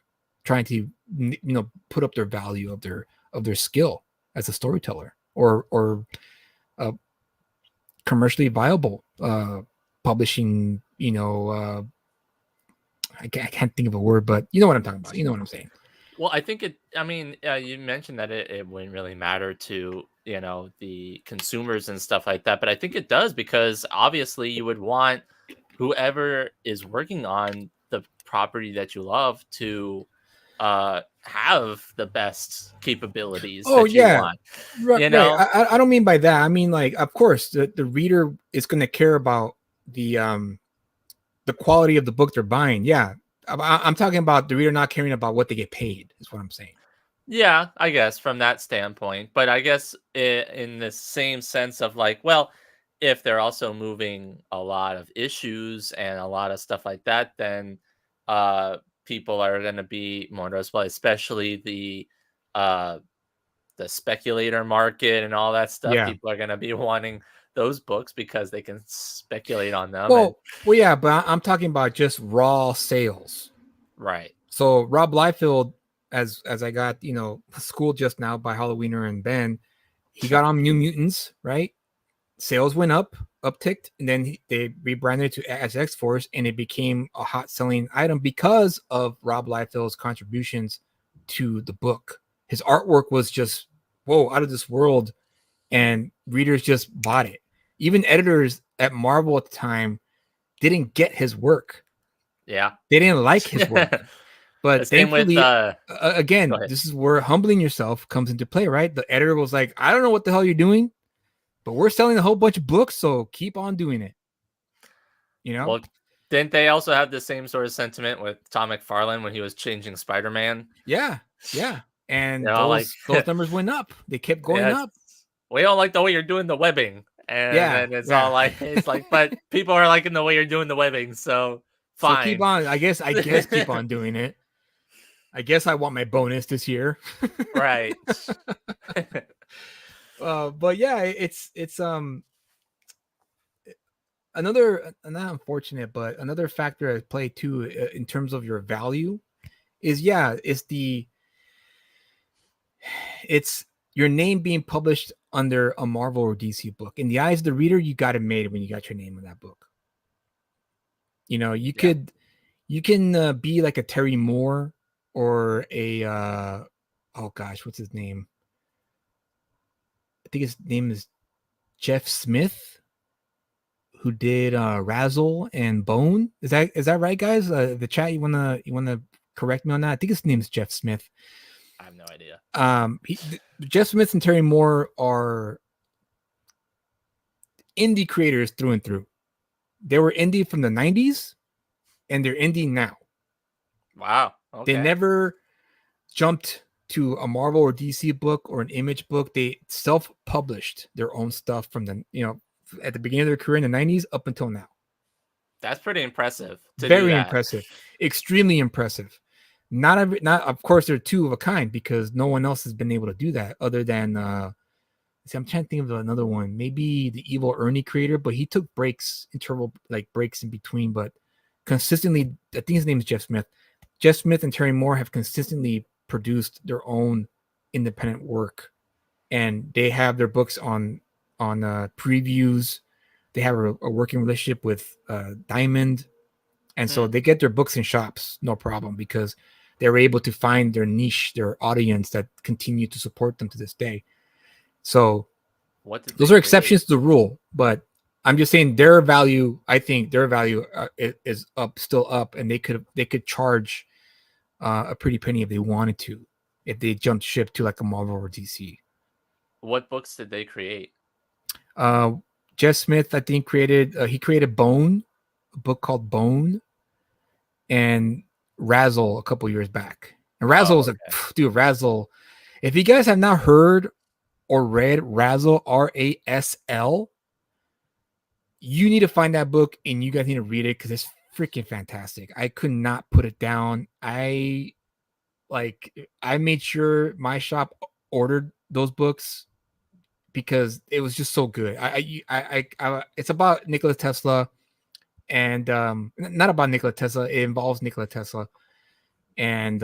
trying to put up their value of their skill as a storyteller or commercially viable publishing. I can't think of a word, but you know what I'm talking about. You know what I'm saying. Well, I think you mentioned that it wouldn't really matter to, the consumers and stuff like that. But I think it does because obviously you would want whoever is working on the property that you love to have the best capabilities Oh that you yeah, want. right. You Right. know? I don't mean by that. I mean like, of course, the reader is going to care about the quality of the book they're buying. Yeah, I'm talking about the reader not caring about what they get paid. Is what I'm saying. Yeah, I guess from that standpoint. But I guess in the same sense of like, well, if they're also moving a lot of issues and a lot of stuff like that, then uh, people are going to be more noticeable, especially uh, the speculator market and all that stuff. Yeah. People are going to be wanting those books because they can speculate on them. And Well, yeah, but I'm talking about just raw sales. right, So Rob Liefeld, as I got schooled just now by Halloweener and Ben, he got on New Mutants, right? Sales went up, upticked, and then they rebranded it to as X Force, and it became a hot selling item because of Rob Liefeld's contributions to the book. His artwork was just out of this world, and readers just bought it. Even editors at Marvel at the time didn't get his work. yeah, They didn't like his work. the But same with thankfully, go again, ahead. this is where humbling yourself comes into play, right? The editor was like, I don't know what the hell you're doing, but we're selling a whole bunch of books, so keep on doing it. Well, didn't they also have the same sort of sentiment with Tom McFarlane when he was changing Spider-Man? Yeah. And You know, like those numbers went up. They kept going up. we don't like the way you're doing the webbing. And then it's all like it's like, but people are liking the way you're doing the webbing, so fine. So keep on. I guess keep on doing it. I guess I want my bonus this year. Right. But yeah, it's another, not unfortunate, but another factor at play too in terms of your value is it's your name being published under a Marvel or DC book. In the eyes of the reader, you got it made when you got your name in that book. You can be like a Terry Moore or a oh gosh, what's his name? I think his name is Jeff Smith, who did Razzle and Bone. Is that right, guys? The chat, you wanna correct me on that? I think his name is Jeff Smith. I have no idea. Jeff Smith and Terry Moore are indie creators through and through. They were indie from the 90s, and they're indie now. Wow. Okay. They never jumped to a Marvel or DC book or an Image book. They self-published their own stuff from at the beginning of their career in the 90s up until now. That's pretty impressive. Very impressive. Extremely impressive. Not of course they're two of a kind because no one else has been able to do that other than I'm trying to think of another one. Maybe the Evil Ernie creator, but he took breaks in between, but consistently, I think his name is Jeff Smith. Jeff Smith and Terry Moore have consistently produced their own independent work, and they have their books on previews. They have a working relationship with Diamond, and so they get their books in shops no problem because they're able to find their niche, their audience that continue to support them to this day. So those are exceptions to the rule, but I'm just saying their value. I think their value is still up, and they could charge a pretty penny if they wanted to, if they jumped ship to like a Marvel or DC. What books did they create? Jeff Smith, I think, created Bone, a book called Bone, and Razzle a couple years back. And Razzle Razzle. If you guys have not heard or read Razzle, RASL, you need to find that book and you guys need to read it because it's freaking fantastic. I could not put it down. I made sure my shop ordered those books because it was just so good. It's about Nikola Tesla, and not about Nikola Tesla. It involves Nikola Tesla and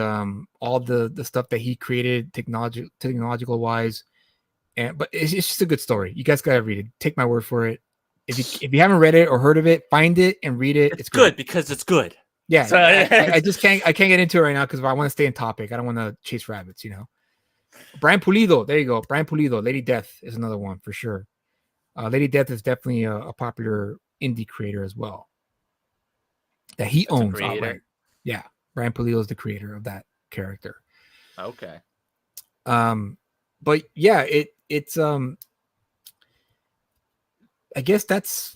all the stuff that he created technological wise. But it's just a good story. You guys gotta read it. Take my word for it. If you haven't read it or heard of it, find it and read it. It's good because it's good. Yeah, so, I just can't get into it right now because I want to stay in topic. I don't want to chase rabbits, Brian Pulido, there you go. Brian Pulido, Lady Death is another one for sure. Lady Death is definitely a popular indie creator as well that he owns outright. Yeah, Brian Pulido is the creator of that character. Okay. But yeah, it's I guess that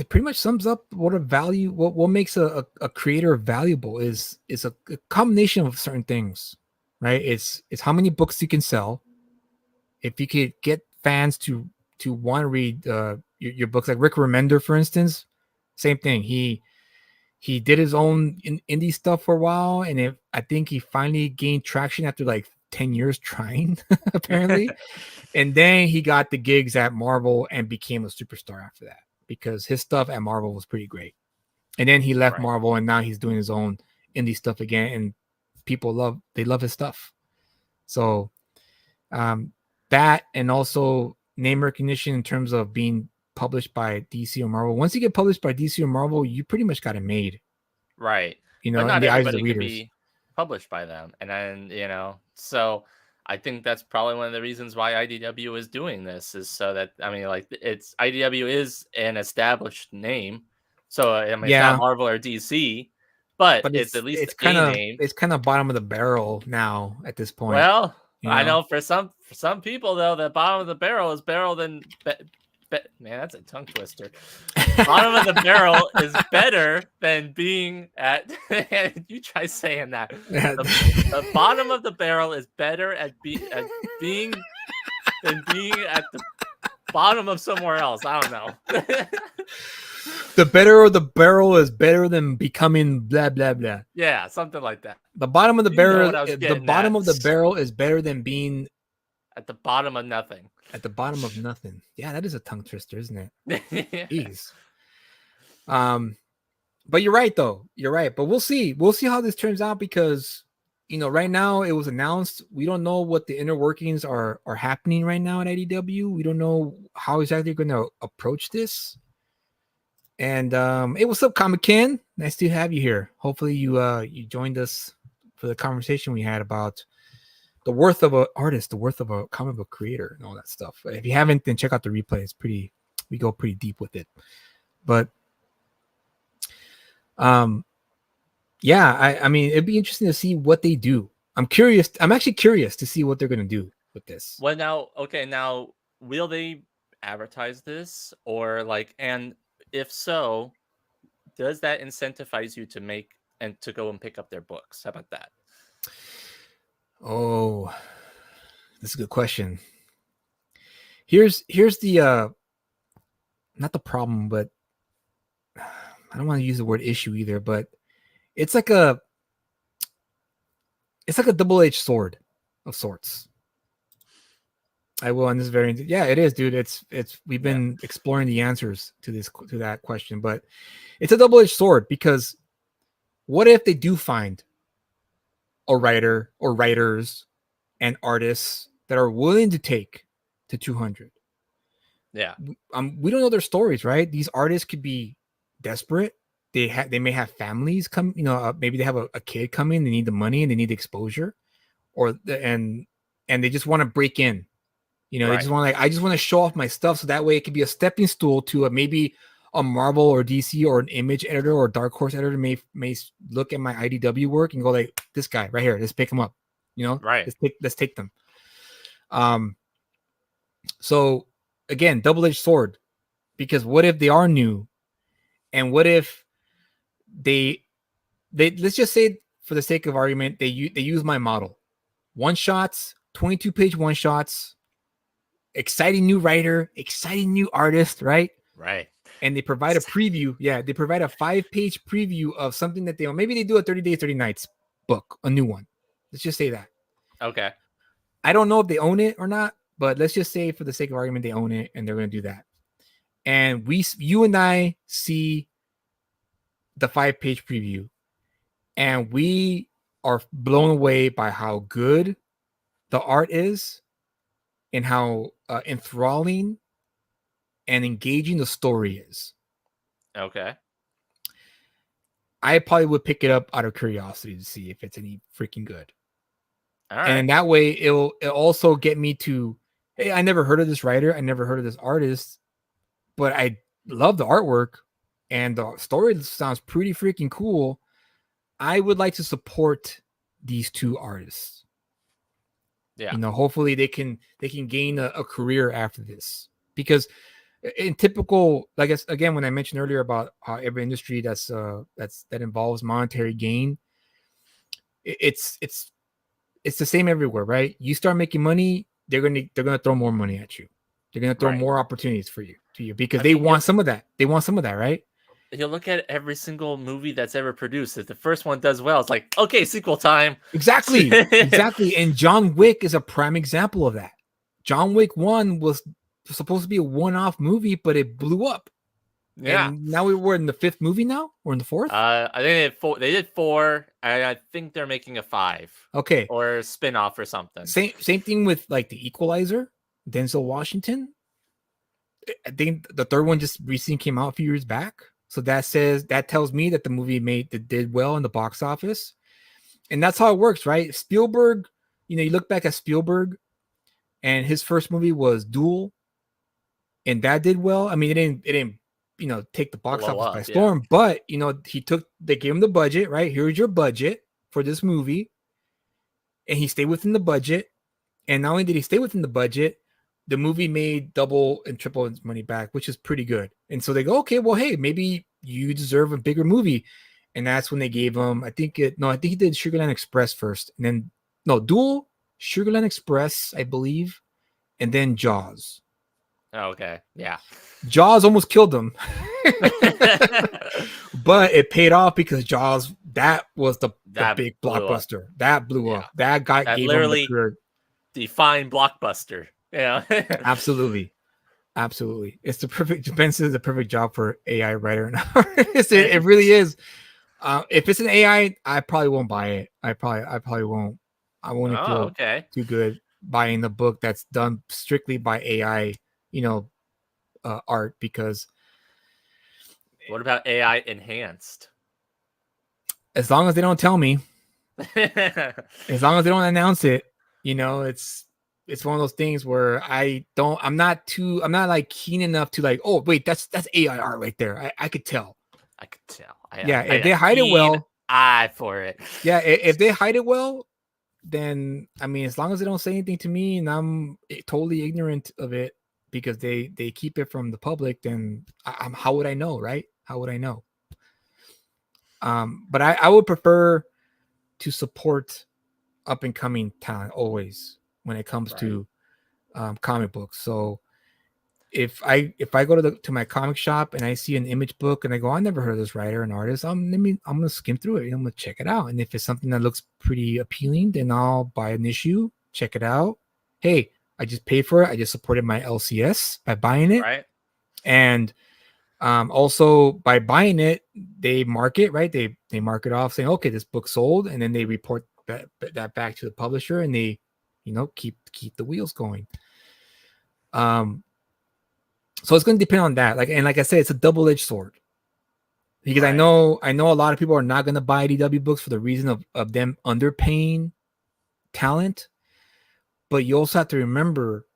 pretty much sums up what a value, what makes a creator valuable is a combination of certain things, right? It's how many books you can sell. If you could get fans to want to read your books, like Rick Remender, for instance, same thing. He did his own indie stuff for a while, and I think he finally gained traction after like 10 years trying, apparently. And then he got the gigs at Marvel and became a superstar after that because his stuff at Marvel was pretty great. And then he left Right. Marvel and now he's doing his own indie stuff again, and people love his stuff. So that, and also name recognition in terms of being published by DC or Marvel. Once you get published by DC or Marvel, you pretty much got it made. Right. You But know, in not the eyes of the everybody can readers. be published by them. And then, so I think that's probably one of the reasons why IDW is doing this, is so that, I mean, like, it's IDW is an established name. So, I mean, it's not Yeah, Marvel or DC, but but it's at least it's kind a of name. bottom of the barrel now at this point. Well, You I know, know for some people, though, the bottom of the barrel is better than man, that's a tongue twister. Bottom of the barrel is better than being at. You try saying that. The bottom of the barrel is better at being than being at the bottom of somewhere else. I don't know. the better of the barrel is better than becoming blah blah blah. Yeah, something like that. The bottom of the You know barrel, what I was the getting bottom at. of the barrel is better than being At the bottom of nothing. at the bottom of nothing. Yeah, that is a tongue twister, isn't it? Yeah. Jeez. But you're right though. You're right. But we'll see. We'll see how this turns out because right now it was announced. We don't know what the inner workings are happening right now at IDW. We don't know how exactly they're going to approach this. And hey, what's up, Comic Ken? Nice to have you here. Hopefully you joined us for the conversation we had about the worth of an artist, the worth of a comic book creator, and all that stuff. If you haven't, then check out the replay. We go pretty deep with it. But yeah, I mean, it'd be interesting to see what they do. I'm actually curious to see what they're going to do with this. Well, now, will they advertise this, or like, and if so, does that incentivize you to make and to go and pick up their books? How about that? Oh, that's a good question. Here's the not the problem, but I don't want to use the word issue either, but it's like a double-edged sword of sorts. I will on this very it is, dude. It's we've been exploring the answers to that question, but it's a double-edged sword because what if they do find a writer or writers and artists that are willing to take to 200? Yeah. We don't know their stories, right? These artists could be desperate. They may have families come, maybe they have a kid coming, they need the money and they need the exposure, and they just want to break in. They just want I just want to show off my stuff so that way it could be a stepping stool to maybe a Marvel or DC or an Image editor or Dark Horse editor may look at my IDW work and go like, this guy right here, let's pick him up. Right. Let's take them. So again, double-edged sword, because what if they are new, and what if they let's just say, for the sake of argument, they use my model, one shots, 22-page one shots, exciting new writer, exciting new artist, right? And they provide a preview. Yeah, they provide a 5-page preview of something that maybe they do a 30 Days, 30 Nights book, a new one. Let's just say that. Okay. I don't know if they own it or not, but let's just say, for the sake of argument, they own it and they're going to do that. And you and I see the 5-page preview, and we are blown away by how good the art is and how enthralling and engaging the story is. Okay. I probably would pick it up out of curiosity to see if it's any freaking good. All right. And that way it'll also get me to, hey, I never heard of this writer, I never heard of this artist, but I love the artwork and the story sounds pretty freaking cool. I would like to support these two artists. Yeah. You know, hopefully they can gain a career after this, because in typical, like again, when I mentioned earlier about how every industry that involves monetary gain, it's the same everywhere, right? You start making money, they're gonna throw more money at you. They're gonna throw Right. more opportunities for you because I they mean, want some of that. They want some of that, right? you look at every single movie that's ever produced. If the first one does well, it's like, okay, sequel time. Exactly. And John Wick is a prime example of that. John Wick 1 was supposed to be a one-off movie, but it blew up. Yeah. And now we're in the 5th movie now? Or in the 4th? I think they did 4. They did 4, and I think they're making a 5. Okay. Or a spin-off or something. Same thing with like The Equalizer, Denzel Washington. I think the 3rd one just recently came out a few years back. So that tells me that the movie did well in the box office. And that's how it works, right? Spielberg, you look back at Spielberg, and his first movie was Duel, and that did well. I mean, it didn't take the box Blow office up, by storm, but they gave him the budget, right? Here's your budget for this movie, and he stayed within the budget. And not only did he stay within the budget, the movie made double and triple its money back, which is pretty good. And so they go, okay, well, hey, maybe you deserve a bigger movie. And that's when they gave him, I think he did Sugarland Express first, and then Duel, Sugarland Express, I believe, and then Jaws. Oh, okay, yeah. Jaws almost killed him, but it paid off because Jaws, that was the big blockbuster. That blew up. That guy gave him the career. Defined blockbuster. Yeah. Absolutely. It's the perfect. Ben says the perfect job for AI writer and artist. It really is. If it's an AI, I probably won't buy it. I probably won't. I won't feel too good buying the book that's done strictly by AI, art, because. What about AI enhanced? As long as they don't tell me, as long as they don't announce it, it's one of those things where I'm not like keen enough to like, oh wait, that's AI art right there. I could tell. If they hide it well, eye for it. Yeah, if they hide it well, then I mean, as long as they don't say anything to me and I'm totally ignorant of it because they keep it from the public, then how would I know, right? How would I know? But I would prefer to support up and coming talent always when it comes to comic books. So if I go to my comic shop and I see an image book and I go, I never heard of this writer and artist, I'm gonna skim through it and I'm gonna check it out. And if it's something that looks pretty appealing, then I'll buy an issue, check it out. Hey, I just paid for it. I just supported my LCS by buying it. Right. And also by buying it, they mark it, right? They mark it off saying, okay, this book sold, and then they report that back to the publisher, and they keep the wheels going. So it's going to depend on that. Like I said, it's a double-edged sword, because I know a lot of people are not going to buy IDW books for the reason of them underpaying talent. But you also have to remember,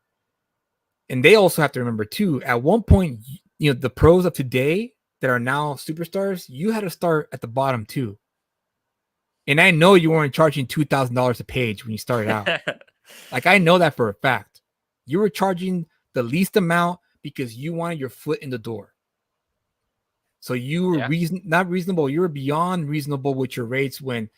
and they also have to remember too, at one point, the pros of today that are now superstars, you had to start at the bottom too. And I know you weren't charging $2,000 a page when you started out. Like, I know that for a fact. You were charging the least amount because you wanted your foot in the door. So you were not reasonable. You were beyond reasonable with your rates when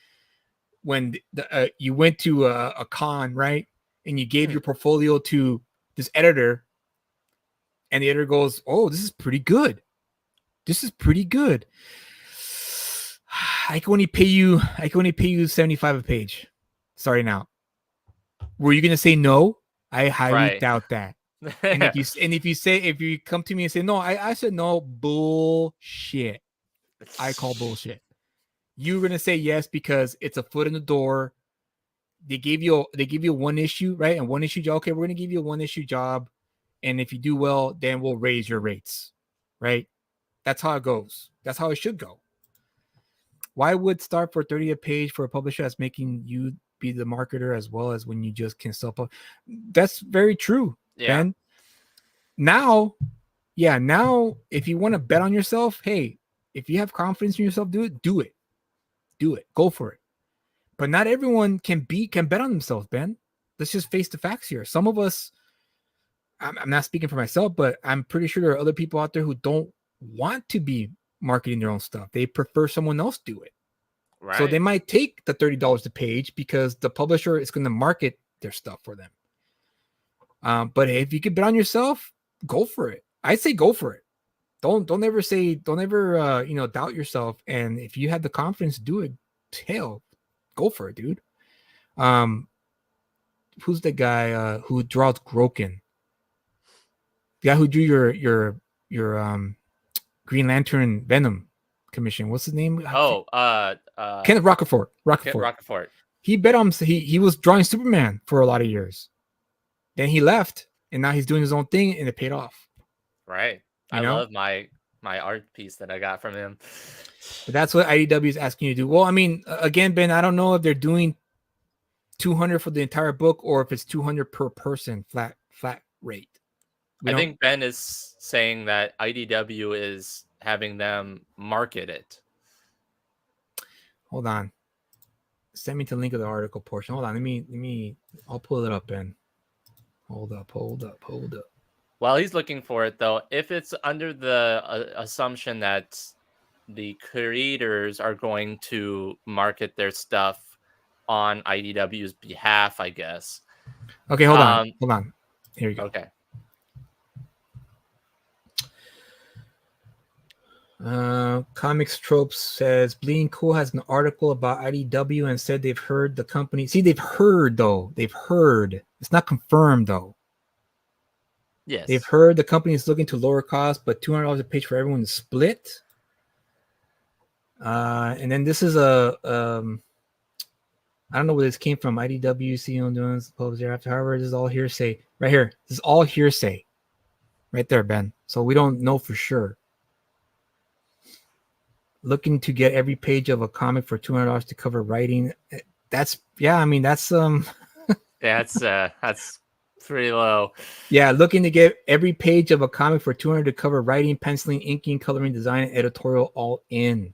you went to a con, right? And you gave your portfolio to this editor, and the editor goes, "Oh, this is pretty good. This is pretty good. I can only pay you $75 a page starting out." Were you gonna say no? I highly doubt that. And if you come to me and say no, I said no, bullshit. I call bullshit. You're gonna say yes because it's a foot in the door. They gave you one issue, right? And one issue job. Okay, we're gonna give you a one issue job, and if you do well, then we'll raise your rates, right? That's how it goes. That's how it should go. Why would start for $30 a page for a publisher that's making you be the marketer as well as when you just can self? That's very true. Yeah. Ben. Now, if you want to bet on yourself, hey, if you have confidence in yourself, do it. do it. Go for it. But not everyone can bet on themselves, Ben. Let's just face the facts here. Some of us, I'm not speaking for myself, but I'm pretty sure there are other people out there who don't want to be marketing their own stuff. They prefer someone else do it. Right. So they might take the $30 a page because the publisher is going to market their stuff for them. But if you can bet on yourself, go for it. I say go for it. Don't ever doubt yourself. And if you have the confidence to do it, hell, go for it, dude. Who's the guy who draws Groken? The guy who drew your Green Lantern Venom commission. What's his name? Kenneth Rocafort. Rocafort. He bet on he was drawing Superman for a lot of years. Then he left, and now he's doing his own thing, and it paid off. Right. I love my art piece that I got from him. But that's what IDW is asking you to do. Well, I mean, again, Ben, I don't know if they're doing $200 for the entire book or if it's $200 per person flat rate. I think Ben is saying that IDW is having them market it. Hold on. Send me the link of the article portion. Hold on. Let me I'll pull it up, Ben. Hold up. While he's looking for it, though, if it's under the assumption that the creators are going to market their stuff on IDW's behalf, I guess. Okay, hold on. Here you go. Okay. Comics Tropes says Bleeding Cool has an article about IDW and said they've heard the company. See, they've heard though. They've heard. It's not confirmed though. Yes. They've heard the company is looking to lower costs, but $200 a page for everyone to split. And then this is I don't know where this came from. IDW CEO doing suppose thereafter. However, this is all hearsay. Right here. This is all hearsay. Right there, Ben. So we don't know for sure. Looking to get every page of a comic for $200 to cover writing. That's that's pretty low. Yeah, looking to get every page of a comic for $200 to cover writing, penciling, inking, coloring, design, and editorial all in.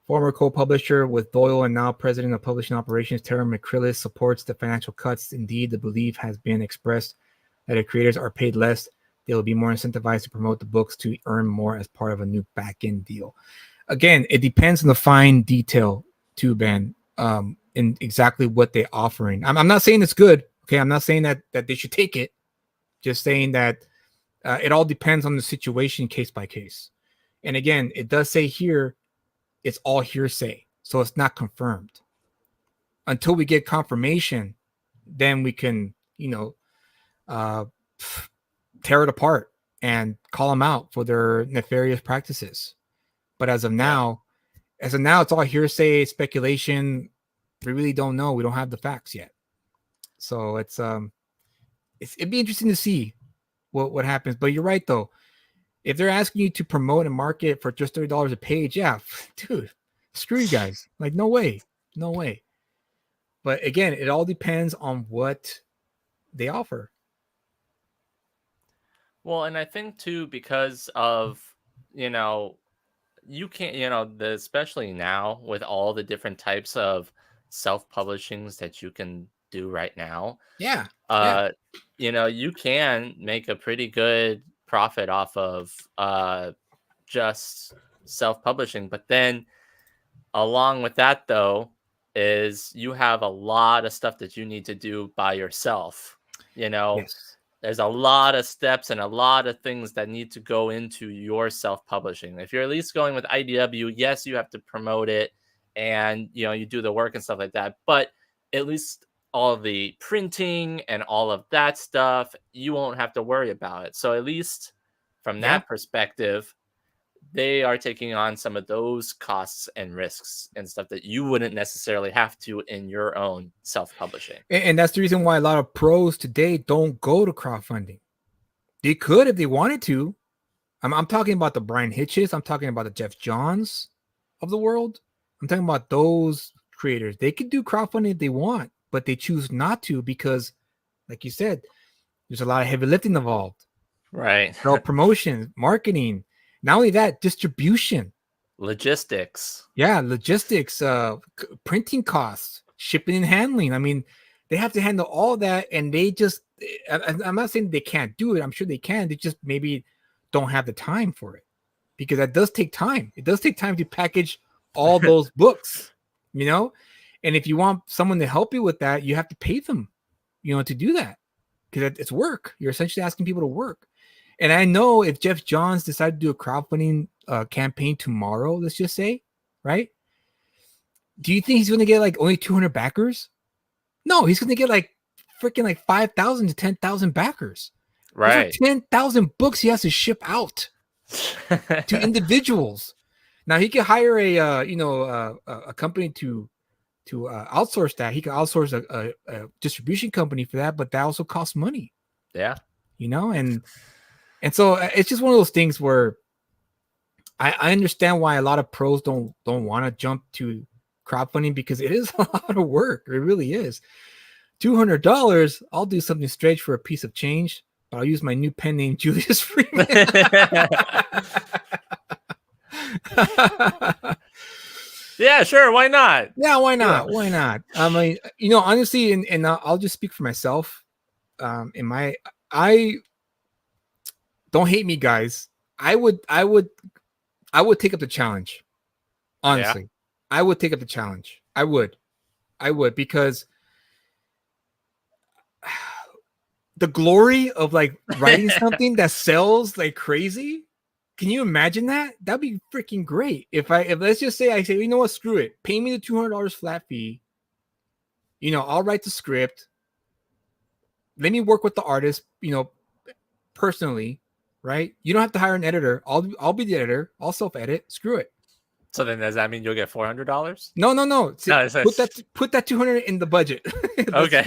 Former co-publisher with Doyle and now president of publishing operations, Tara McCrillis, supports the financial cuts. Indeed, the belief has been expressed that if creators are paid less, they will be more incentivized to promote the books to earn more as part of a new back-end deal. Again, it depends on the fine detail too, Ben, in exactly what they're offering. I'm not saying it's good. Okay, I'm not saying that they should take it. Just saying that it all depends on the situation, case by case. And again, it does say here, it's all hearsay, so it's not confirmed. Until we get confirmation, then we can, tear it apart and call them out for their nefarious practices. But as of now, it's all hearsay, speculation. We really don't know. We don't have the facts yet. So it'd be interesting to see what happens. But you're right though. If they're asking you to promote and market for just $30 a page, yeah, dude, screw you guys. Like, no way. But again, it all depends on what they offer. Well, and I think too, because of, you can't, especially now with all the different types of self-publishings that you can do right now. Yeah. You can make a pretty good profit off of just self-publishing. But then along with that, though, is you have a lot of stuff that you need to do by yourself. Yes. There's a lot of steps and a lot of things that need to go into your self-publishing. If you're at least going with IDW, yes, you have to promote it and, you do the work and stuff like that. But at least all the printing and all of that stuff, you won't have to worry about it. So at least from that perspective, they are taking on some of those costs and risks and stuff that you wouldn't necessarily have to in your own self-publishing. And that's the reason why a lot of pros today don't go to crowdfunding. They could if they wanted to. I'm talking about the Brian Hitches. I'm talking about the Jeff Johns of the world. I'm talking about those creators. They could do crowdfunding if they want, but they choose not to because, like you said, there's a lot of heavy lifting involved. Right. Promotion, marketing. Not only that, distribution. Logistics. Yeah, logistics, printing costs, shipping and handling. I mean, they have to handle all that, and they just. I'm not saying they can't do it. I'm sure they can. They just maybe don't have the time for it, because that does take time. It does take time to package all those books, you know. And if you want someone to help you with that, you have to pay them, to do that, because it's work. You're essentially asking people to work. And I know if Jeff Johns decided to do a crowdfunding campaign tomorrow, let's just say, right? Do you think he's going to get like only 200 backers? No, he's going to get like freaking like 5,000 to 10,000 backers. Right. 10,000 books he has to ship out to individuals. Now he could hire a company to outsource that. He could outsource a distribution company for that, but that also costs money. Yeah. And so it's just one of those things where I understand why a lot of pros don't want to jump to crowdfunding, because it is a lot of work. It really is. $200, I'll do something strange for a piece of change, but I'll use my new pen name, Julius Freeman. Yeah, sure. Why not? Yeah, why not? Why not? I mean, honestly, and I'll just speak for myself. I don't hate me, guys. I would take up the challenge. Honestly, yeah. I would take up the challenge. I would, because the glory of like writing something that sells like crazy. Can you imagine that? That'd be freaking great. If let's just say I say, you know what, screw it. Pay me the $200 flat fee. I'll write the script. Let me work with the artist, personally, right? You don't have to hire an editor. I'll be the editor. I'll self-edit. Screw it. So then does that mean you'll get $400? No. See, put that 200 in the budget. Okay.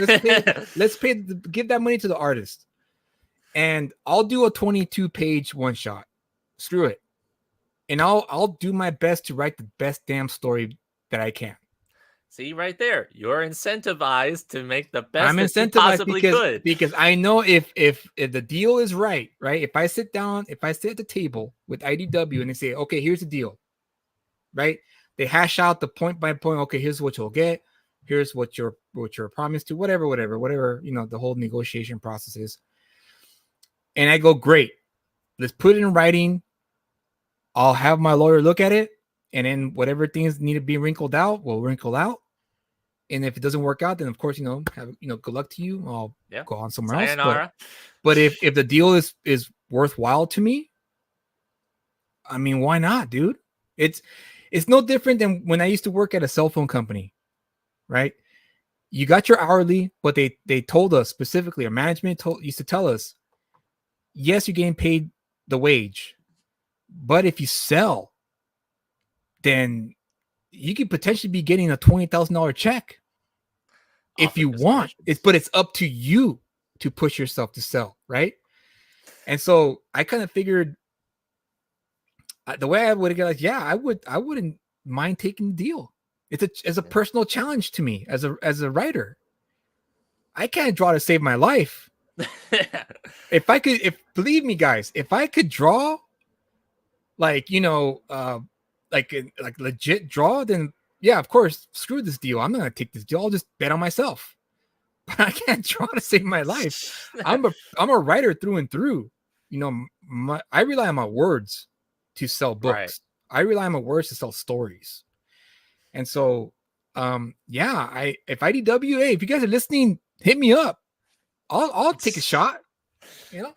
let's give that money to the artist. And I'll do a 22-page one shot. Screw it. And I'll do my best to write the best damn story that I can. See, right there, you're incentivized to make the best. I'm incentivized because I know if the deal is right, if I sit at the table with IDW and they say, okay, here's the deal, right? They hash out the point by point. Okay, here's what you'll get. Here's what you're promised to. Whatever. The whole negotiation process is. And I go, great. Let's put it in writing. I'll have my lawyer look at it, and then whatever things need to be wrinkled out, we'll wrinkle out. And if it doesn't work out, then of course, good luck to you. I'll go on somewhere else. But if the deal is worthwhile to me, I mean, why not, dude? It's no different than when I used to work at a cell phone company, right? You got your hourly, but they told us specifically, our management used to tell us, yes, you're getting paid the wage, but if you sell, then you could potentially be getting a $20,000 check if you want. But it's up to you to push yourself to sell, right? And so I kind of figured the way I would get, like, yeah, I wouldn't mind taking the deal. It's a personal challenge to me as a writer. I can't draw to save my life. Believe me, guys, if I could draw, like legit draw, then yeah, of course, screw this deal. I'm not gonna take this deal. I'll just bet on myself. But I can't draw to save my life. I'm a writer through and through. I rely on my words to sell books. Right. I rely on my words to sell stories. And so, if IDW, hey, if you guys are listening, hit me up. I'll take a shot.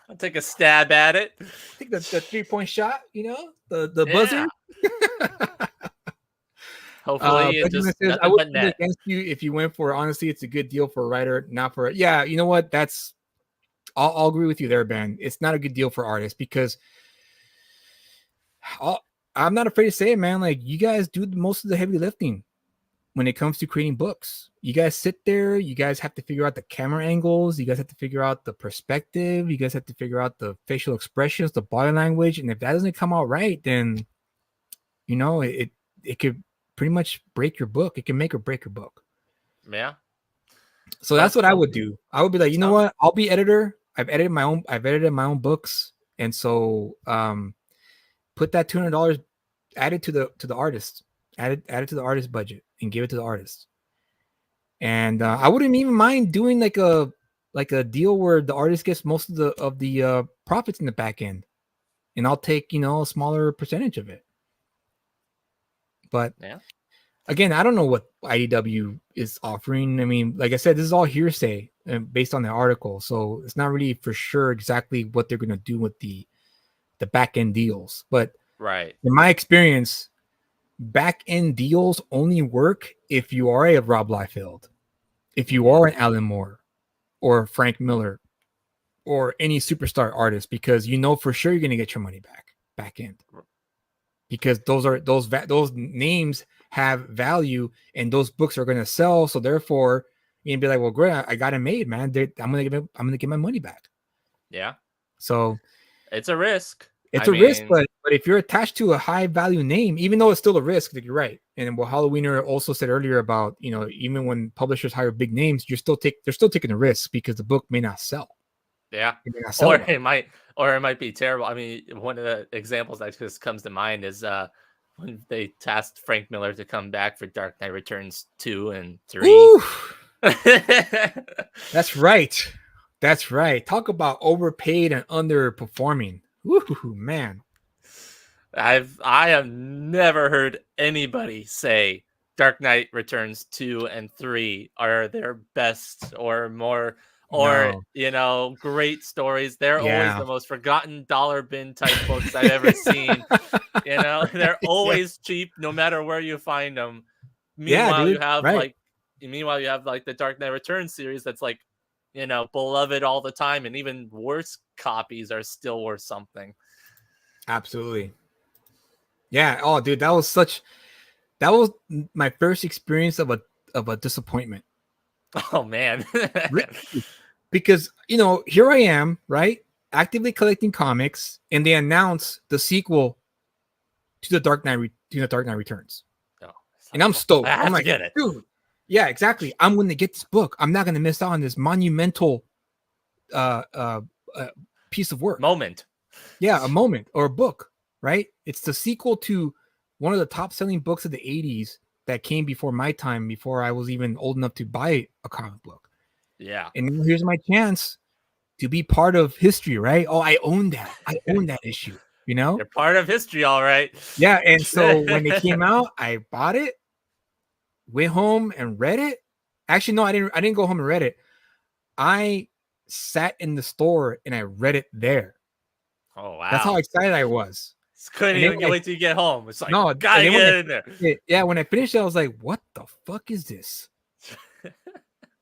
I'll take a stab at it. Take the 3-point shot. The buzzer. Hopefully, I wouldn't be against you if you went for. Honestly, it's a good deal for a writer, not for. Yeah, you know what? I'll agree with you there, Ben. It's not a good deal for artists because I'm not afraid to say it, man. Like, you guys do most of the heavy lifting when it comes to creating books. You guys sit there. You guys have to figure out the camera angles. You guys have to figure out the perspective. You guys have to figure out the facial expressions, the body language. And if that doesn't come out right, then it could pretty much break your book. It can make or break your book. Yeah. So that's what I would do. I would be like, you know what? I'll be editor. I've edited my own books. And so put that $200 add it to the artist, add it to the artist budget, and give it to the artist. And I wouldn't even mind doing like a deal where the artist gets most of the profits in the back end, and I'll take a smaller percentage of it. But Yeah. again, I don't know what IDW is offering. I mean, like I said, this is all hearsay based on the article, so it's not really for sure exactly what they're going to do with the back end deals. But Right. in my experience, back end deals only work if you are a Rob Liefeld, if you are an Alan Moore, or Frank Miller, or any superstar artist, because you know for sure you're going to get your money back end, because those names have value and those books are going to sell. So therefore, you can be like, well, great, I got it made, man. I'm gonna get my money back. Yeah. So it's a risk. It's a risk, but if you're attached to a high value name, even though it's still a risk, you're right. And what Halloweener also said earlier about, even when publishers hire big names, they're still taking a risk because the book may not sell. Yeah. It may not sell it might be terrible. I mean, one of the examples that just comes to mind is when they tasked Frank Miller to come back for Dark Knight Returns 2 and 3. That's right. That's right. Talk about overpaid and underperforming. Woo, man. I have never heard anybody say Dark Knight Returns 2 and 3 are their best or more great stories. They're always the most forgotten dollar bin type books I've ever seen. They're always cheap no matter where you find them. Meanwhile, you have like the Dark Knight Returns series that's like, beloved all the time, and even worse copies are still worth something. Absolutely. Yeah. Oh, dude, that was my first experience of a disappointment. Oh man. Because here I am, right, actively collecting comics, and they announce the sequel to the Dark Knight Returns. Oh, and I'm stoked. I'm like, get it, dude. Yeah, exactly. I'm going to get this book. I'm not going to miss out on this monumental piece of work. Moment. Yeah, a moment or a book, right? It's the sequel to one of the top-selling books of the 80s that came before my time, before I was even old enough to buy a comic book. Yeah. And here's my chance to be part of history, right? Oh, I own that. I own that issue, You're part of history, all right. Yeah, and so when it came out, I bought it, went home and read it. Actually, no, I didn't go home and read it. I sat in the store and I read it there. Oh, wow. That's how excited I was. Couldn't even wait till you get home. It's like, no, gotta get in there. Yeah, when I finished it, I was like, what the fuck is this?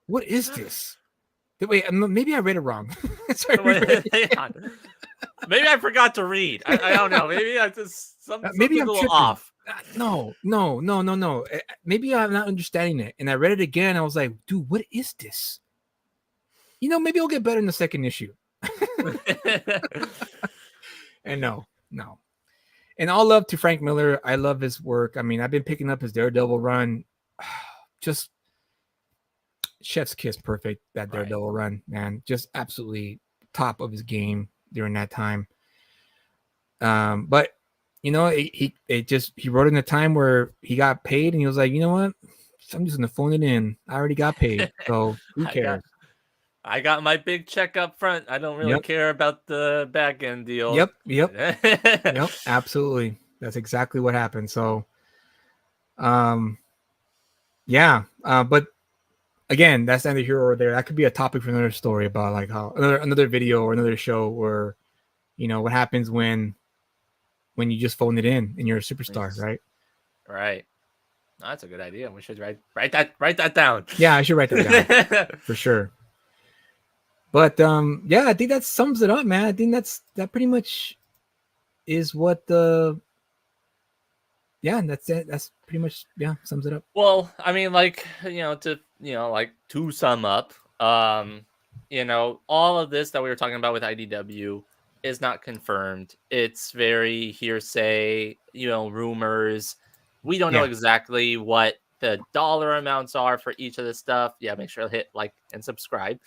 What is this? Wait, maybe I read it wrong. Maybe I forgot to read. I don't know. Maybe I just maybe I'm a little off. No. Maybe I'm not understanding it. And I read it again. I was like, dude, what is this? Maybe it'll get better in the second issue. And no. And all love to Frank Miller. I love his work. I mean, I've been picking up his Daredevil run. Just chef's kiss perfect, that Daredevil run, man. Just absolutely top of his game during that time. But he wrote in a time where he got paid and he was like, you know what? I'm just gonna phone it in. I already got paid. So who cares? I got my big check up front. I don't really care about the back end deal. Yep. Absolutely. That's exactly what happened. So, but again, that's neither here or there. That could be a topic for another story about like how another video or another show where, what happens when you just phone it in and you're a superstar, right? Right. No, that's a good idea. We should write that down. Yeah, I should write that down for sure. But I think that sums it up, man. I think that pretty much is what that's it. That's pretty much sums it up. Well, I mean, to sum up, all of this that we were talking about with IDW is not confirmed. It's very hearsay, rumors. We don't know exactly what the dollar amounts are for each of this stuff. Yeah, make sure to hit like and subscribe.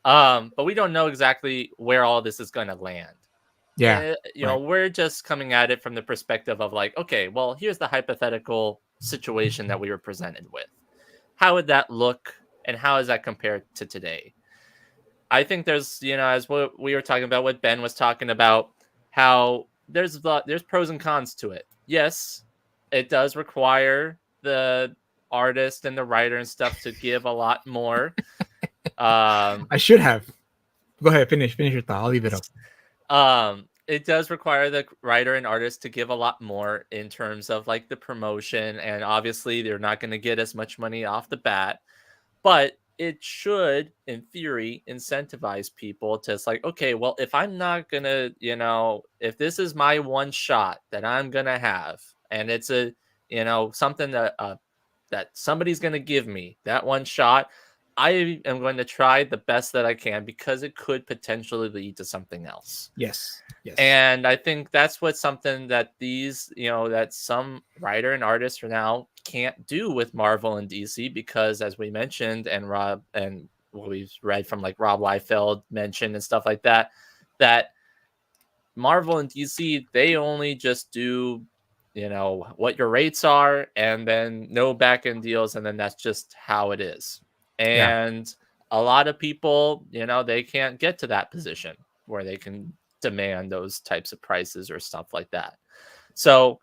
But we don't know exactly where all this is going to land. Yeah. Right. we're just coming at it from the perspective of like, okay, well, here's the hypothetical situation that we were presented with. How would that look, and how is that compared to today? I think there's, as what we were talking about, what Ben was talking about, how there's pros and cons to it. Yes, it does require the artist and the writer and stuff to give a lot more. I should have. Go ahead, finish your thought. I'll leave it up. It does require the writer and artist to give a lot more in terms of like the promotion, and obviously they're not going to get as much money off the bat, but it should, in theory, incentivize people to, it's like, okay, well, if I'm not gonna, if this is my one shot that I'm gonna have, and it's something that somebody's gonna give me that one shot, I am going to try the best that I can, because it could potentially lead to something else. Yes. And I think that's something that these, that some writer and artists for now can't do with Marvel and DC, because as we mentioned, and Rob, and what we've read from like Rob Liefeld mentioned and stuff like that, that Marvel and DC, they only just do, what your rates are, and then no back end deals, and then that's just how it is. And a lot of people, they can't get to that position where they can demand those types of prices or stuff like that. So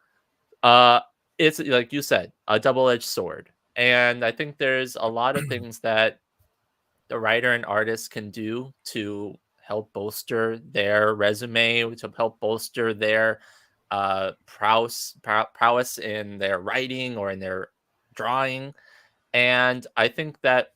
it's like you said, a double-edged sword. And I think there's a lot of things that the writer and artist can do to help bolster their resume, to help bolster their prowess in their writing or in their drawing. And I think that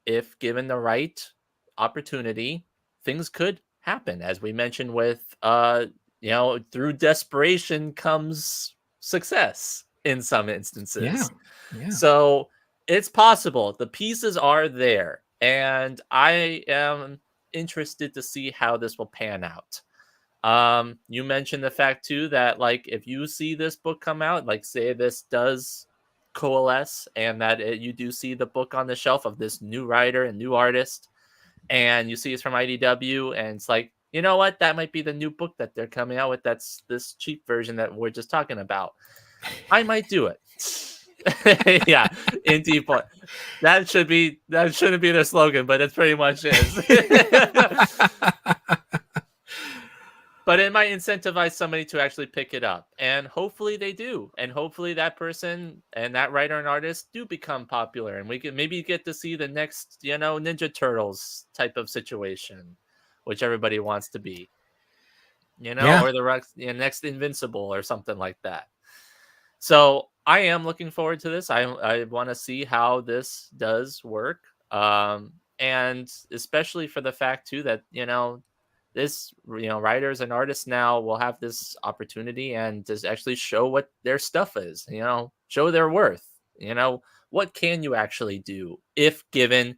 if given the right opportunity, things could happen. As we mentioned with, through desperation comes success in some instances. Yeah. So it's possible. The pieces are there. And I am interested to see how this will pan out. You mentioned the fact too that like if you see this book come out, like say this does coalesce, and that you do see the book on the shelf of this new writer and new artist, and you see it's from IDW, and it's like, you know what, that might be the new book that they're coming out with, that's this cheap version that we're just talking about, I might do it. Yeah, indie point. That shouldn't be their slogan, but it pretty much is. But it might incentivize somebody to actually pick it up, and hopefully they do, and hopefully that person and that writer and artist do become popular, and we can maybe get to see the next, Ninja Turtles type of situation, which everybody wants to be, or the next Invincible or something like that. So I am looking forward to this. I want to see how this does work, and especially for the fact too that this, writers and artists now will have this opportunity and to actually show what their stuff is, show their worth, what can you actually do if given,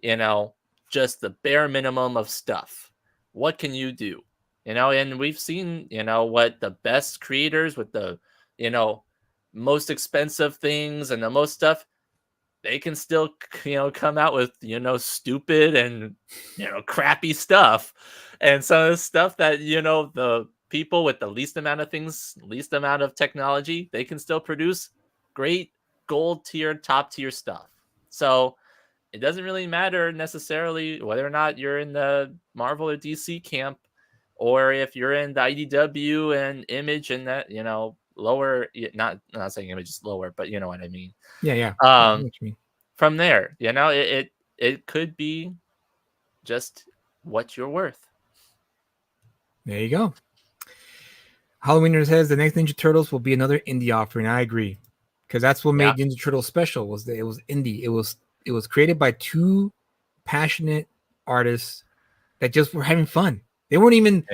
just the bare minimum of stuff, what can you do, and we've seen, what the best creators with the, most expensive things and the most stuff, they can still, come out with, stupid and, crappy stuff. And some of the stuff that, the people with the least amount of things, least amount of technology, they can still produce great gold tier, top tier stuff. So it doesn't really matter necessarily whether or not you're in the Marvel or DC camp, or if you're in the IDW and Image and that, lower, not saying Image is lower, but you know what I mean. Yeah. From there, it could be just what you're worth. There you go. Halloween says the next Ninja Turtles will be another indie offering. I agree, because that's what made Ninja Turtles special. Was that it was indie. It was created by two passionate artists that just were having fun. They weren't even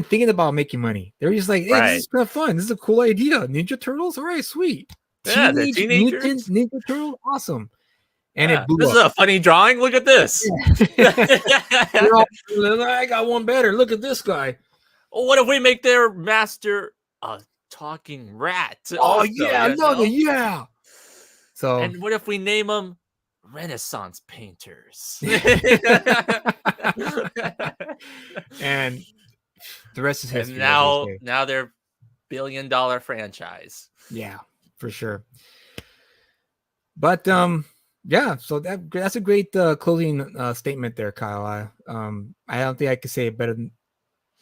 thinking about making money. They were just like, hey, this is kind of fun. This is a cool idea. Ninja Turtles, all right, sweet. Yeah, the teenagers. Mutant Ninja Turtles, awesome. And it blew this up. is a funny drawing. Look at this. I got one better. Look at this guy. Well, what if we make their master a talking rat? Oh, yeah, I love it. Yeah. So, and what if we name them Renaissance painters? And The rest is And history, as they say. now they're billion-dollar franchise. Yeah, for sure. But yeah, so that's a great closing statement there, Kyle. I don't think I could say it better than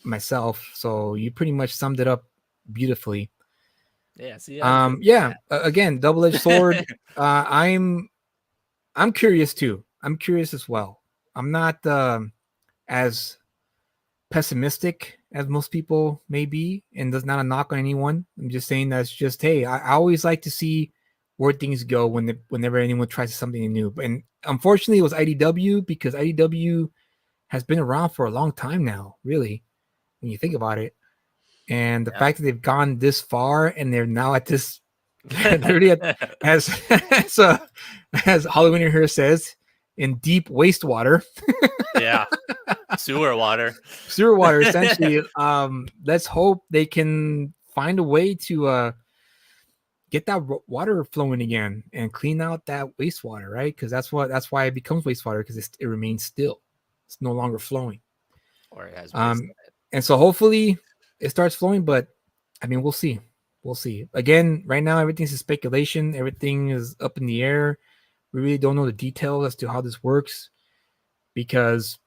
myself. So you pretty much summed it up beautifully. Yeah, see, again, double-edged sword. I'm curious too. I'm curious as well. I'm not as pessimistic as most people may be, and there's not a knock on anyone. I'm just saying that's just, hey, I always like to see where things go whenever anyone tries something new. And unfortunately, it was IDW, because IDW has been around for a long time now, really, when you think about it. And the fact that they've gone this far and they're now at this, literally as Halloween here says, in deep wastewater. Yeah. Sewer water, essentially. Let's hope they can find a way to get that water flowing again and clean out that wastewater, right? Because that's why it becomes wastewater, because it remains still. It's no longer flowing. Or it has and so hopefully it starts flowing, but I mean, we'll see. Again, right now everything's a speculation. Everything is up in the air. We really don't know the details as to how this works, because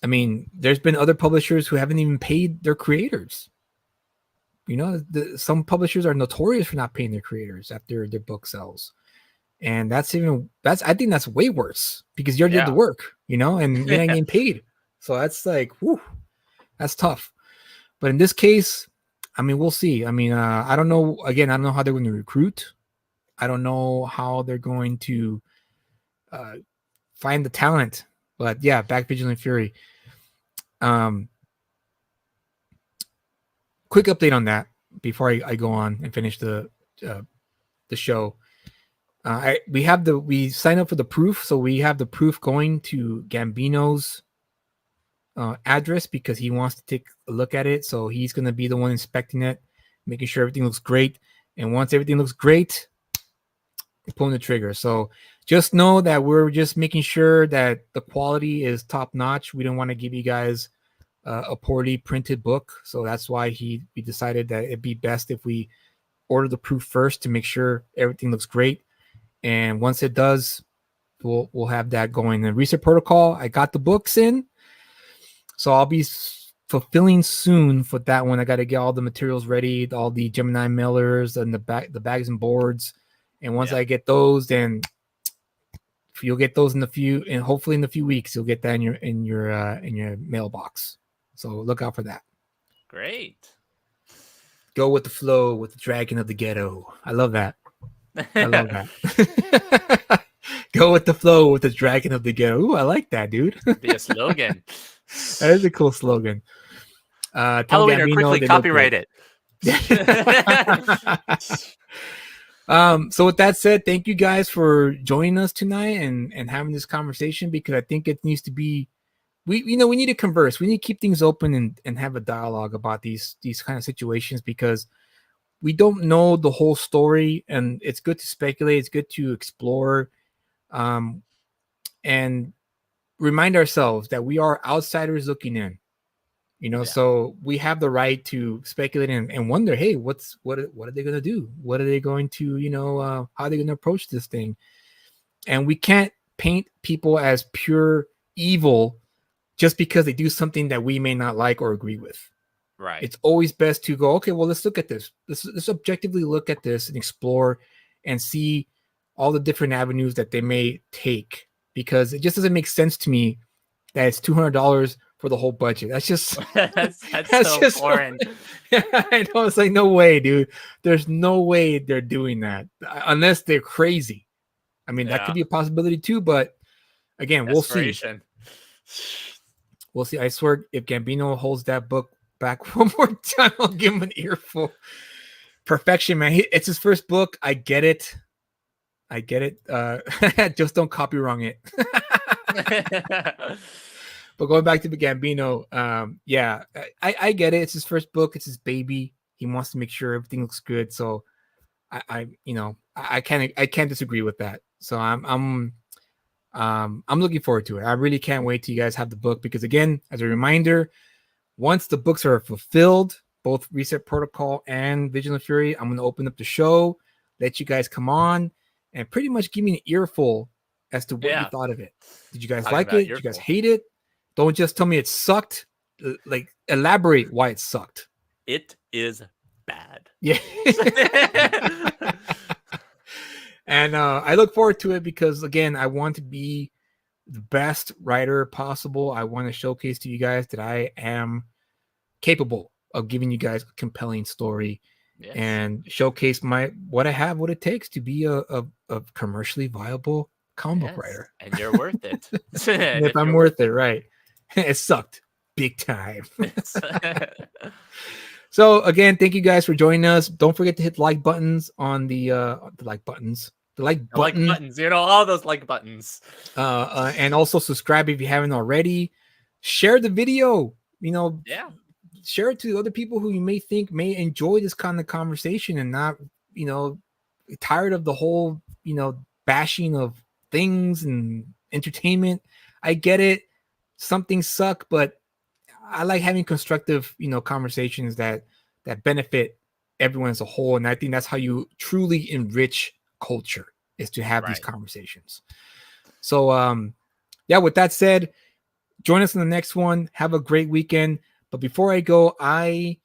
I mean, there's been other publishers who haven't even paid their creators. You know, some publishers are notorious for not paying their creators after their book sells. And I think that's way worse, because you already did the work, you know, and you're not getting paid. So that's like, whew, that's tough. But in this case, I mean, we'll see. I mean, I don't know. Again, I don't know how they're going to recruit. I don't know how they're going to find the talent. But yeah, back Vigilant Fury. Quick update on that before I go on and finish the show. We signed up for the proof, so we have the proof going to Gambino's address, because he wants to take a look at it. So he's going to be the one inspecting it, making sure everything looks great. And once everything looks great, we're pulling the trigger. So just know that we're just making sure that the quality is top notch. We don't want to give you guys a poorly printed book. So that's why we decided that it'd be best if we order the proof first to make sure everything looks great. And once it does, we'll have that going. The research protocol, I got the books in, so I'll be fulfilling soon for that one. I got to get all the materials ready, all the Gemini mailers and the bags and boards. And once I get those, then you'll get those and hopefully in a few weeks, you'll get that in your mailbox. So look out for that. Great. Go with the flow with the Dragon of the Ghetto. I love that. Go with the flow with the Dragon of the Ghetto. Ooh, I like that, dude. Be a slogan. That is a cool slogan. Halloween, quickly copyright it. So with that said, thank you guys for joining us tonight and having this conversation, because I think it needs to be, we need to converse. We need to keep things open and have a dialogue about these kind of situations, because we don't know the whole story, and it's good to speculate. It's good to explore, and remind ourselves that we are outsiders looking in. So we have the right to speculate and wonder, hey, what are they going to do? What are they going to, how are they going to approach this thing? And we can't paint people as pure evil just because they do something that we may not like or agree with. Right. It's always best to go, okay, well, let's look at this. Let's objectively look at this and explore and see all the different avenues that they may take, because it just doesn't make sense to me that it's $200 for the whole budget. That's just that's so just foreign. I know, it's like, no way, dude. There's no way they're doing that unless they're crazy. I mean, that could be a possibility too, but again, we'll see. We'll see. I swear, if Gambino holds that book back one more time, I'll give him an earful. Perfection, man. It's his first book. I get it. Just don't copy wrong it. But going back to the Gambino, I get it. It's his first book. It's his baby. He wants to make sure everything looks good. So I can't disagree with that. So I'm looking forward to it. I really can't wait till you guys have the book, because again, as a reminder, Once the books are fulfilled, both Reset Protocol and Vigilant Fury, I'm going to open up the show, let you guys come on, and pretty much give me an earful as to what you thought of it. Did you guys Talking like about it? Did you guys hate it? Don't just tell me it sucked. Like, elaborate why it sucked. It is bad. Yeah. And I look forward to it because, again, I want to be the best writer possible. I want to showcase to you guys that I am capable of giving you guys a compelling story and showcase what it takes to be a commercially viable comic book writer. And you're worth it. And if I'm worth it, right? It sucked big time. So again, thank you guys for joining us. Don't forget to hit like buttons on the like buttons. The like buttons, all those like buttons. And also subscribe if you haven't already. Share the video. Share it to other people who you may think may enjoy this kind of conversation and not, tired of the whole, bashing of things and entertainment. I get it. Some things suck, but I like having constructive, conversations that benefit everyone as a whole. And I think that's how you truly enrich culture, is to have these conversations. So, with that said, join us in the next one. Have a great weekend. But before I go, I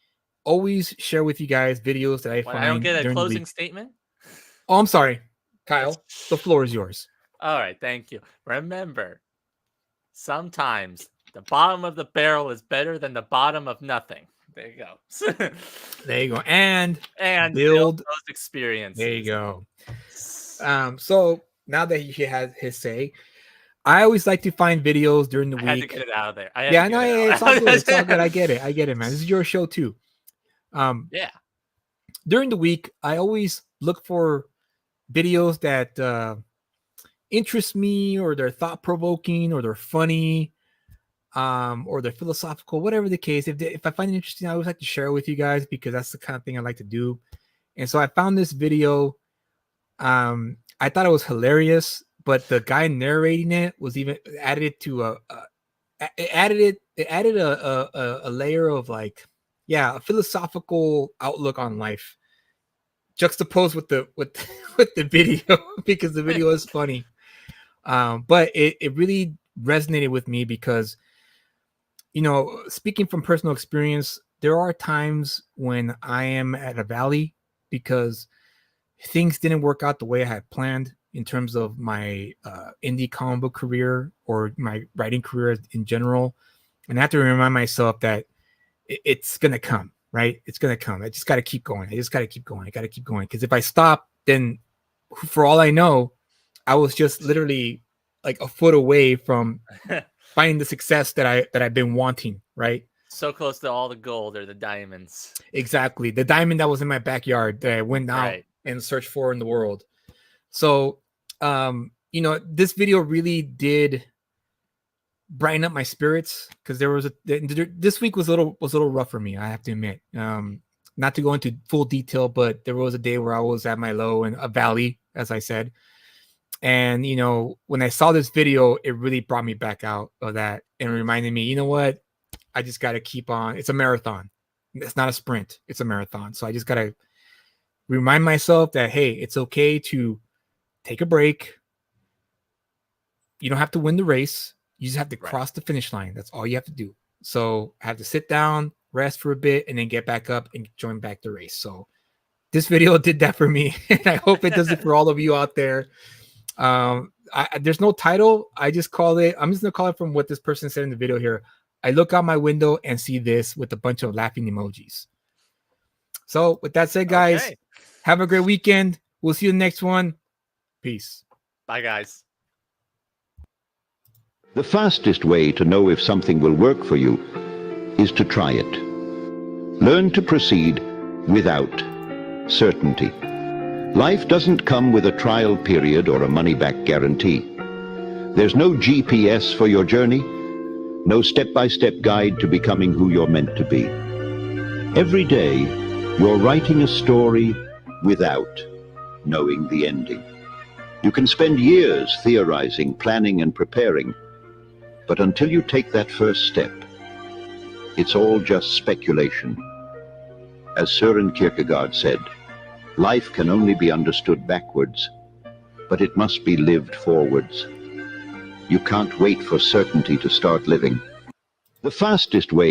always share with you guys videos that I find. I don't get a closing statement. Oh, I'm sorry, Kyle. The floor is yours. All right, thank you. Remember, sometimes the bottom of the barrel is better than the bottom of nothing. There you go. There you go. And build those experiences. There you go. So now that he has his say, I always like to find videos during the week. I had to get it out of there. It's all good. It's all good. I get it, man. This is your show too. During the week, I always look for videos that interest me, or they're thought-provoking, or they're funny, or they're philosophical, whatever the case. If I find it interesting, I always like to share it with you guys because that's the kind of thing I like to do. And so I found this video. I thought it was hilarious, but the guy narrating it was even added a layer of a philosophical outlook on life, juxtaposed with the video because the video is funny. But it really resonated with me because, speaking from personal experience, there are times when I am at a valley because things didn't work out the way I had planned in terms of my indie comic book career or my writing career in general. And I have to remind myself that it's going to come, right? It's going to come. I just got to keep going. I got to keep going. Because if I stop, then for all I know, I was just literally like a foot away from finding the success that I've been wanting, right? So close to all the gold or the diamonds. Exactly. The diamond that was in my backyard that I went out and searched for in the world. So, this video really did brighten up my spirits because this week was a little rough for me. I have to admit, not to go into full detail, but there was a day where I was at my low in a valley, as I said. And, when I saw this video, it really brought me back out of that and reminded me, you know what? I just got to keep on. It's a marathon. It's not a sprint. It's a marathon. So I just got to remind myself that, hey, it's okay to take a break. You don't have to win the race. You just have to cross the finish line. That's all you have to do. So I have to sit down, rest for a bit, and then get back up and join back the race. So this video did that for me. And I hope it does it for all of you out there. There's no title. I'm just going to call it from what this person said in the video here. I look out my window and see this with a bunch of laughing emojis. So with that said, guys, have a great weekend. We'll see you in the next one. Peace. Bye, guys. The fastest way to know if something will work for you is to try it. Learn to proceed without certainty. Life doesn't come with a trial period or a money-back guarantee. There's no GPS for your journey, no step-by-step guide to becoming who you're meant to be. Every day, you're writing a story without knowing the ending. You can spend years theorizing, planning, and preparing, but until you take that first step, It's all just speculation. As Søren Kierkegaard said, life can only be understood backwards, but it must be lived forwards. You can't wait for certainty to start living. The fastest way